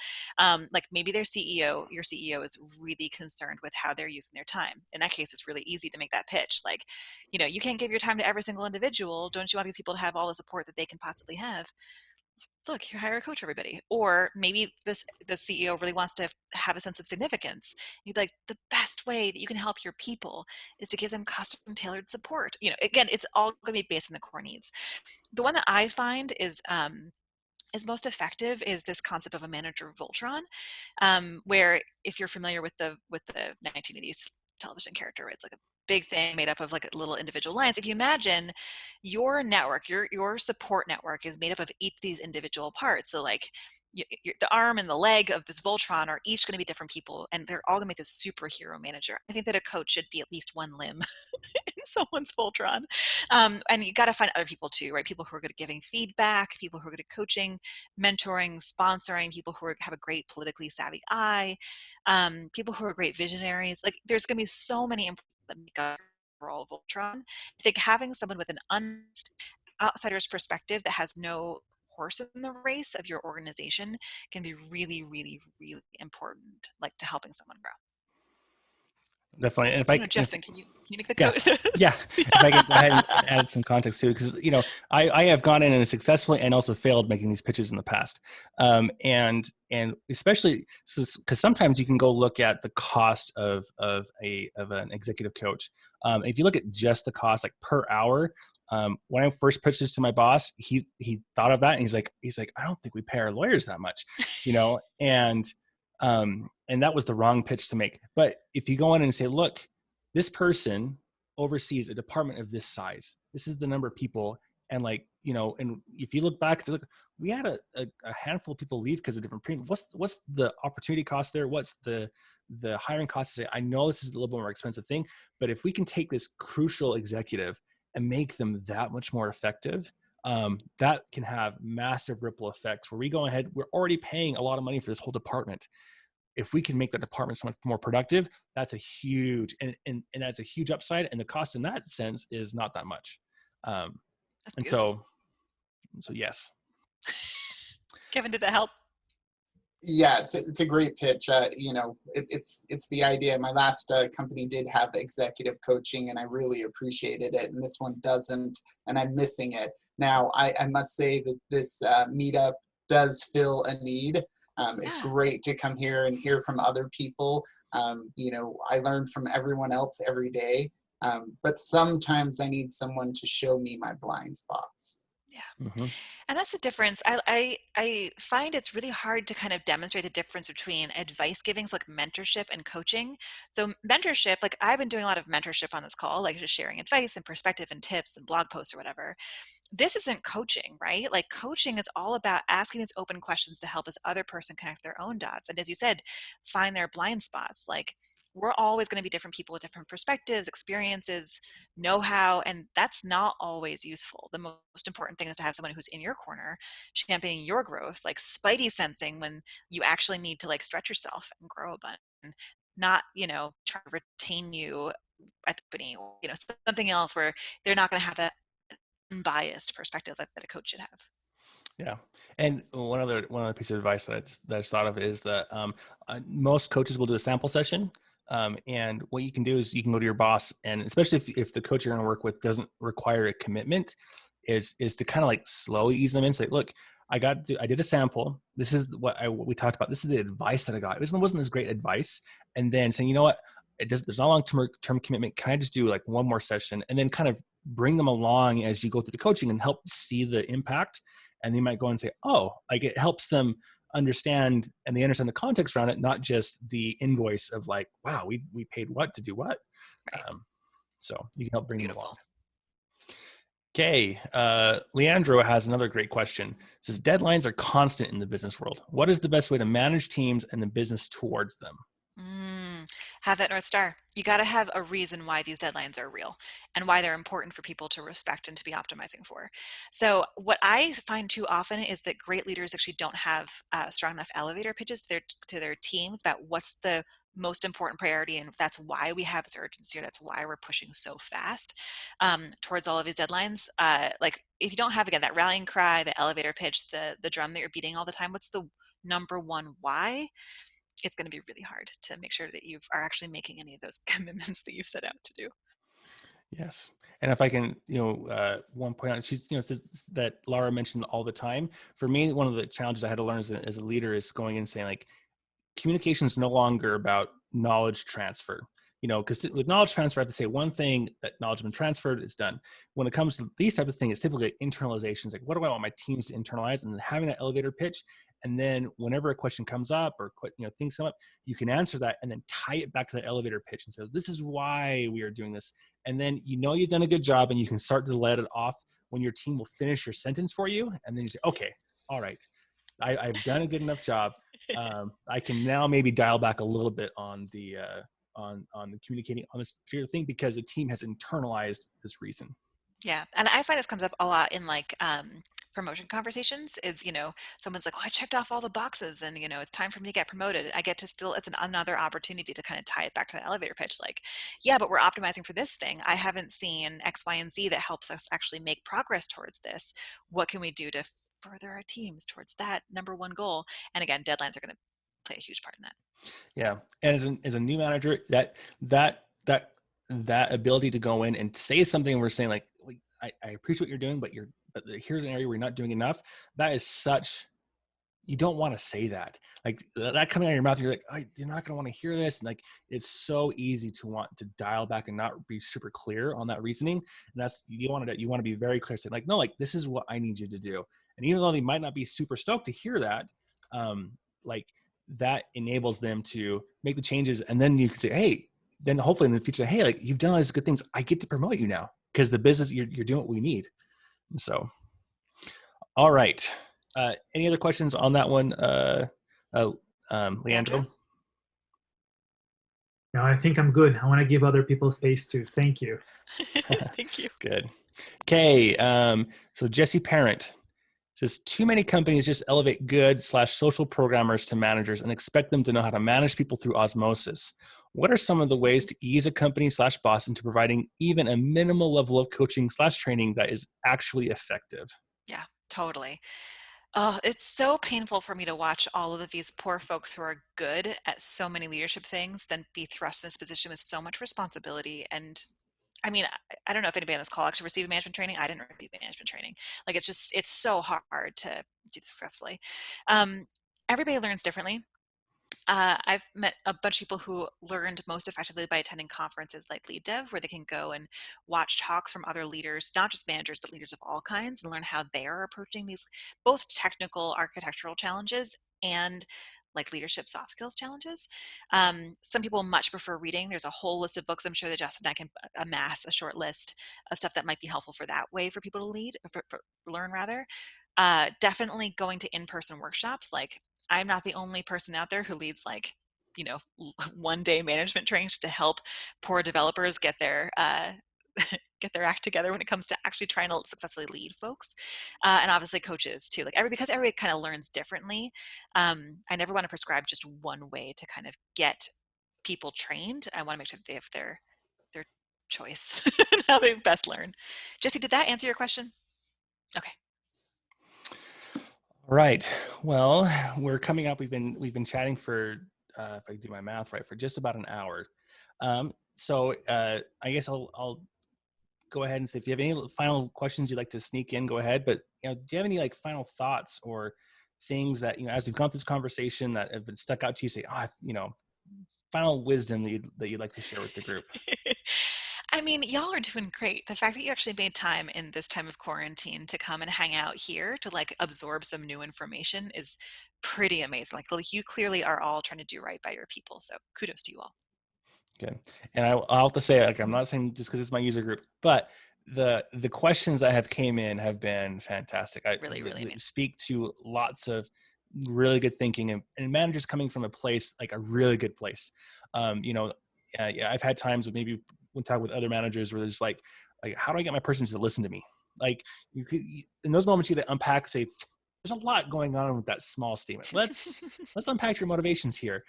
Like maybe your CEO is really concerned with how they're using their time. In that case, it's really easy to make that pitch. Like, you can't give your time to every single individual. Don't you want these people to have all the support that they can possibly have? look, here, hire a coach, everybody. Or maybe the CEO really wants to have a sense of significance. You'd like, the best way that you can help your people is to give them custom tailored support. Again, it's all going to be based on the core needs. The one that I find is most effective is this concept of a manager Voltron, where if you're familiar with the 1980s television character, it's like a big thing made up of like little individual lines. If you imagine your network, your support network is made up of each of these individual parts. So like the arm and the leg of this Voltron are each going to be different people, and they're all going to make this superhero manager. I think that a coach should be at least one limb in someone's Voltron. And you got to find other people too, right? People who are good at giving feedback, people who are good at coaching, mentoring, sponsoring, people who have a great politically savvy eye, people who are great visionaries. Like there's going to be so many important that make up overall Voltron. I think having someone with an honest outsider's perspective that has no horse in the race of your organization can be really, really, really important, like to helping someone grow. Definitely. And if I don't know, Justin, can you make the code? Yeah. If I can go ahead and add some context too, because I have gone in and successfully and also failed making these pitches in the past, and especially because sometimes you can go look at the cost of an executive coach. If you look at just the cost, like per hour, when I first pitched this to my boss, he thought of that and he's like, I don't think we pay our lawyers that much, and that was the wrong pitch to make. But if you go in and say, look, this person oversees a department of this size. This is the number of people. And and if you look back and say, look, we had a handful of people leave because of different premiums. What's the opportunity cost there? What's the hiring cost to say, I know this is a little bit more expensive thing, but if we can take this crucial executive and make them that much more effective, that can have massive ripple effects where we go ahead, we're already paying a lot of money for this whole department. If we can make that department so much more productive, that's a huge, and that's a huge upside. And the cost in that sense is not that much. And so yes. Kevin, did that help? Yeah, it's a great pitch. It's the idea. My last company did have executive coaching, and I really appreciated it. And this one doesn't, and I'm missing it. Now, I must say that this meetup does fill a need. It's great to come here and hear from other people. I learn from everyone else every day, but sometimes I need someone to show me my blind spots. Yeah. Mm-hmm. And that's the difference. I find it's really hard to kind of demonstrate the difference between advice giving, so like mentorship, and coaching. So mentorship, like I've been doing a lot of mentorship on this call, like just sharing advice and perspective and tips and blog posts or whatever. This isn't coaching, right? Like coaching is all about asking these open questions to help this other person connect their own dots. And as you said, find their blind spots. Like we're always going to be different people with different perspectives, experiences, know-how, and that's not always useful. The most important thing is to have someone who's in your corner, championing your growth, like spidey sensing when you actually need to like stretch yourself and grow a bunch, and not, try to retain you at the company or, something else where they're not going to have that unbiased perspective that a coach should have. Yeah. And one other piece of advice that I just thought of is that most coaches will do a sample session. And what you can do is you can go to your boss, and especially if the coach you're going to work with doesn't require a commitment, is to kind of like slowly ease them in. Say, look, I did a sample. This is what we talked about. This is the advice that I got. It wasn't this great advice. And then saying, you know what, there's not a long-term commitment. Can I just do like one more session, and then kind of bring them along as you go through the coaching and help see the impact. And they might go and say, oh, like it helps them understand, and they understand the context around it, not just the invoice of like, wow, we paid what to do what. Right. So you can help bring them along. Okay. Leandro has another great question. It says, deadlines are constant in the business world. What is the best way to manage teams and the business towards them? Have that North Star. You got to have a reason why these deadlines are real and why they're important for people to respect and to be optimizing for. So what I find too often is that great leaders actually don't have strong enough elevator pitches to their teams about what's the most important priority, and that's why we have this urgency, or that's why we're pushing so fast towards all of these deadlines. Like if you don't have, again, that rallying cry, the elevator pitch, the drum that you're beating all the time, what's the number one why? It's going to be really hard to make sure that you are actually making any of those commitments that you've set out to do. Yes. And if I can, one point out, she's, says that Lara mentioned all the time. For me, one of the challenges I had to learn as a leader is going in and saying, like, communication is no longer about knowledge transfer. Because with knowledge transfer, I have to say one thing, that knowledge has been transferred, it's done. When it comes to these types of things, it's typically internalizations. Like, what do I want my teams to internalize? And then having that elevator pitch. And then whenever a question comes up or, things come up, you can answer that and then tie it back to that elevator pitch and say, this is why we are doing this. And then, you've done a good job, and you can start to let it off when your team will finish your sentence for you. And then you say, okay, all right, I've done a good enough job. I can now maybe dial back a little bit on the communicating on this particular thing, because the team has internalized this reason. Yeah. And I find this comes up a lot in like promotion conversations is, someone's like, oh, I checked off all the boxes and, it's time for me to get promoted. I get to still, it's another opportunity to kind of tie it back to the elevator pitch. Like, yeah, but we're optimizing for this thing. I haven't seen X, Y, and Z that helps us actually make progress towards this. What can we do to further our teams towards that number one goal? And again, deadlines are going to play a huge part in that. Yeah. And as a new manager, that ability to go in and say something, we're saying like, I appreciate what you're doing, but here's an area where you're not doing enough. That is you don't want to say that. Like, that coming out of your mouth, you're like, oh, you're not going to want to hear this. And like, it's so easy to want to dial back and not be super clear on that reasoning. And you want to be very clear, saying like, no, like, this is what I need you to do. And even though they might not be super stoked to hear that, like, that enables them to make the changes. And then you can say, hey, then hopefully in the future, hey, like, you've done all these good things, I get to promote you now, because the business, you're doing what we need. So, all right. Any other questions on that one, Leandro? No, I think I'm good. I want to give other people space too. Thank you. Thank you. Good. Okay. So Jesse Parent says, too many companies just elevate good/social programmers to managers and expect them to know how to manage people through osmosis. What are some of the ways to ease a company/boss into providing even a minimal level of coaching/training that is actually effective? Yeah, totally. Oh, it's so painful for me to watch all of these poor folks who are good at so many leadership things then be thrust in this position with so much responsibility. And I mean, I don't know if anybody on this call actually received management training. I didn't receive management training. Like, it's so hard to do this successfully. Everybody learns differently. I've met a bunch of people who learned most effectively by attending conferences like Lead Dev, where they can go and watch talks from other leaders, not just managers, but leaders of all kinds, and learn how they are approaching these both technical architectural challenges and like leadership soft skills challenges. Some people much prefer reading. There's a whole list of books. I'm sure that Justin and I can amass a short list of stuff that might be helpful for that way for people to learn rather. Definitely going to in-person workshops. Like, I'm not the only person out there who leads like, 1-day management trainings to help poor developers get their act together when it comes to actually trying to successfully lead folks, and obviously coaches too. Like, because everybody kind of learns differently. I never want to prescribe just one way to kind of get people trained. I want to make sure that they have their choice and how they best learn. Jesse, did that answer your question? Okay. Right. Well, we're coming up. We've been chatting for, if I do my math right, for just about an hour. So I guess I'll go ahead and say, if you have any final questions you'd like to sneak in, go ahead. But do you have any like final thoughts or things that, as we've gone through this conversation that have been stuck out to you, say, final wisdom that you'd like to share with the group? I mean, y'all are doing great. The fact that you actually made time in this time of quarantine to come and hang out here to like absorb some new information is pretty amazing. Like you clearly are all trying to do right by your people. So kudos to you all. Good. And I'll have to say, like, I'm not saying just because it's my user group, but the questions that have came in have been fantastic. I really amazing. Speak to lots of really good thinking and managers coming from a place, like a really good place. I've had times with maybe when talk with other managers where there's like, how do I get my person to listen to me? Like, in those moments you to unpack, say, there's a lot going on with that small statement. Let's unpack your motivations here.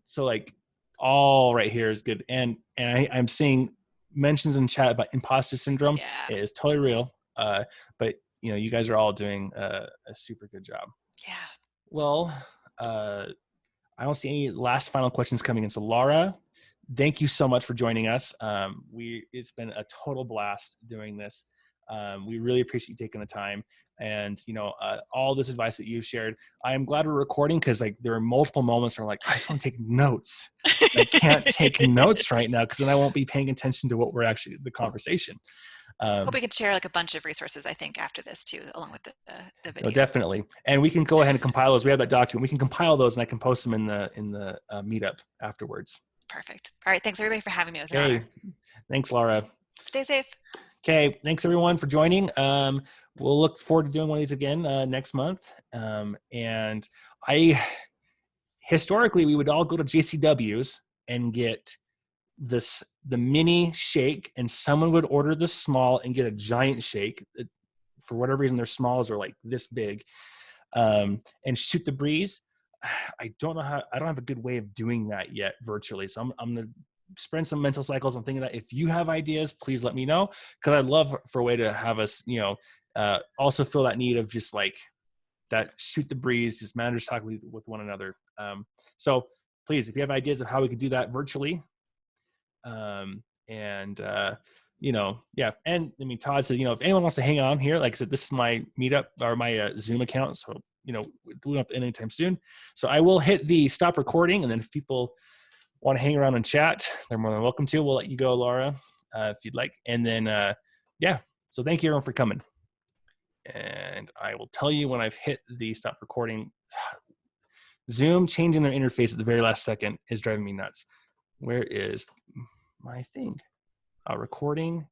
So like, all right here is good. And I'm seeing mentions in chat about imposter syndrome. Yeah. It is totally real. But you guys are all doing a super good job. Yeah. Well, I don't see any last final questions coming in. So Lara, thank you so much for joining us. It's been a total blast doing this. We really appreciate you taking the time, and all this advice that you've shared. I am glad we're recording, because like there are multiple moments where I'm like, I just want to take notes. I can't take notes right now, because then I won't be paying attention to what we're actually the conversation. Hope we can share like a bunch of resources, I think, after this too, along with the video. Definitely, and we can go ahead and compile those. We have that document. We can compile those, and I can post them in the meetup afterwards. Perfect. All right. Thanks everybody for having me. It was an honor. Thanks, Lara. Stay safe. Okay. Thanks everyone for joining. We'll look forward to doing one of these again next month. And historically, we would all go to JCW's and get the mini shake, and someone would order the small and get a giant shake. For whatever reason, their smalls are like this big, and shoot the breeze. I don't have a good way of doing that yet virtually. So I'm going to sprint some mental cycles. I'm thinking that if you have ideas, please let me know, because I'd love for a way to have us, also feel that need of just like that shoot the breeze, just managers talk with one another. So please, if you have ideas of how we could do that virtually, And I mean, Todd said, if anyone wants to hang on here, like I said, this is my meetup or my Zoom account. So, we don't have to end anytime soon. So I will hit the stop recording. And then if people want to hang around and chat, they're more than welcome to. We'll let you go, Lara, if you'd like. And then, so thank you everyone for coming. And I will tell you when I've hit the stop recording. Zoom changing their interface at the very last second is driving me nuts. Where is my thing? Recording.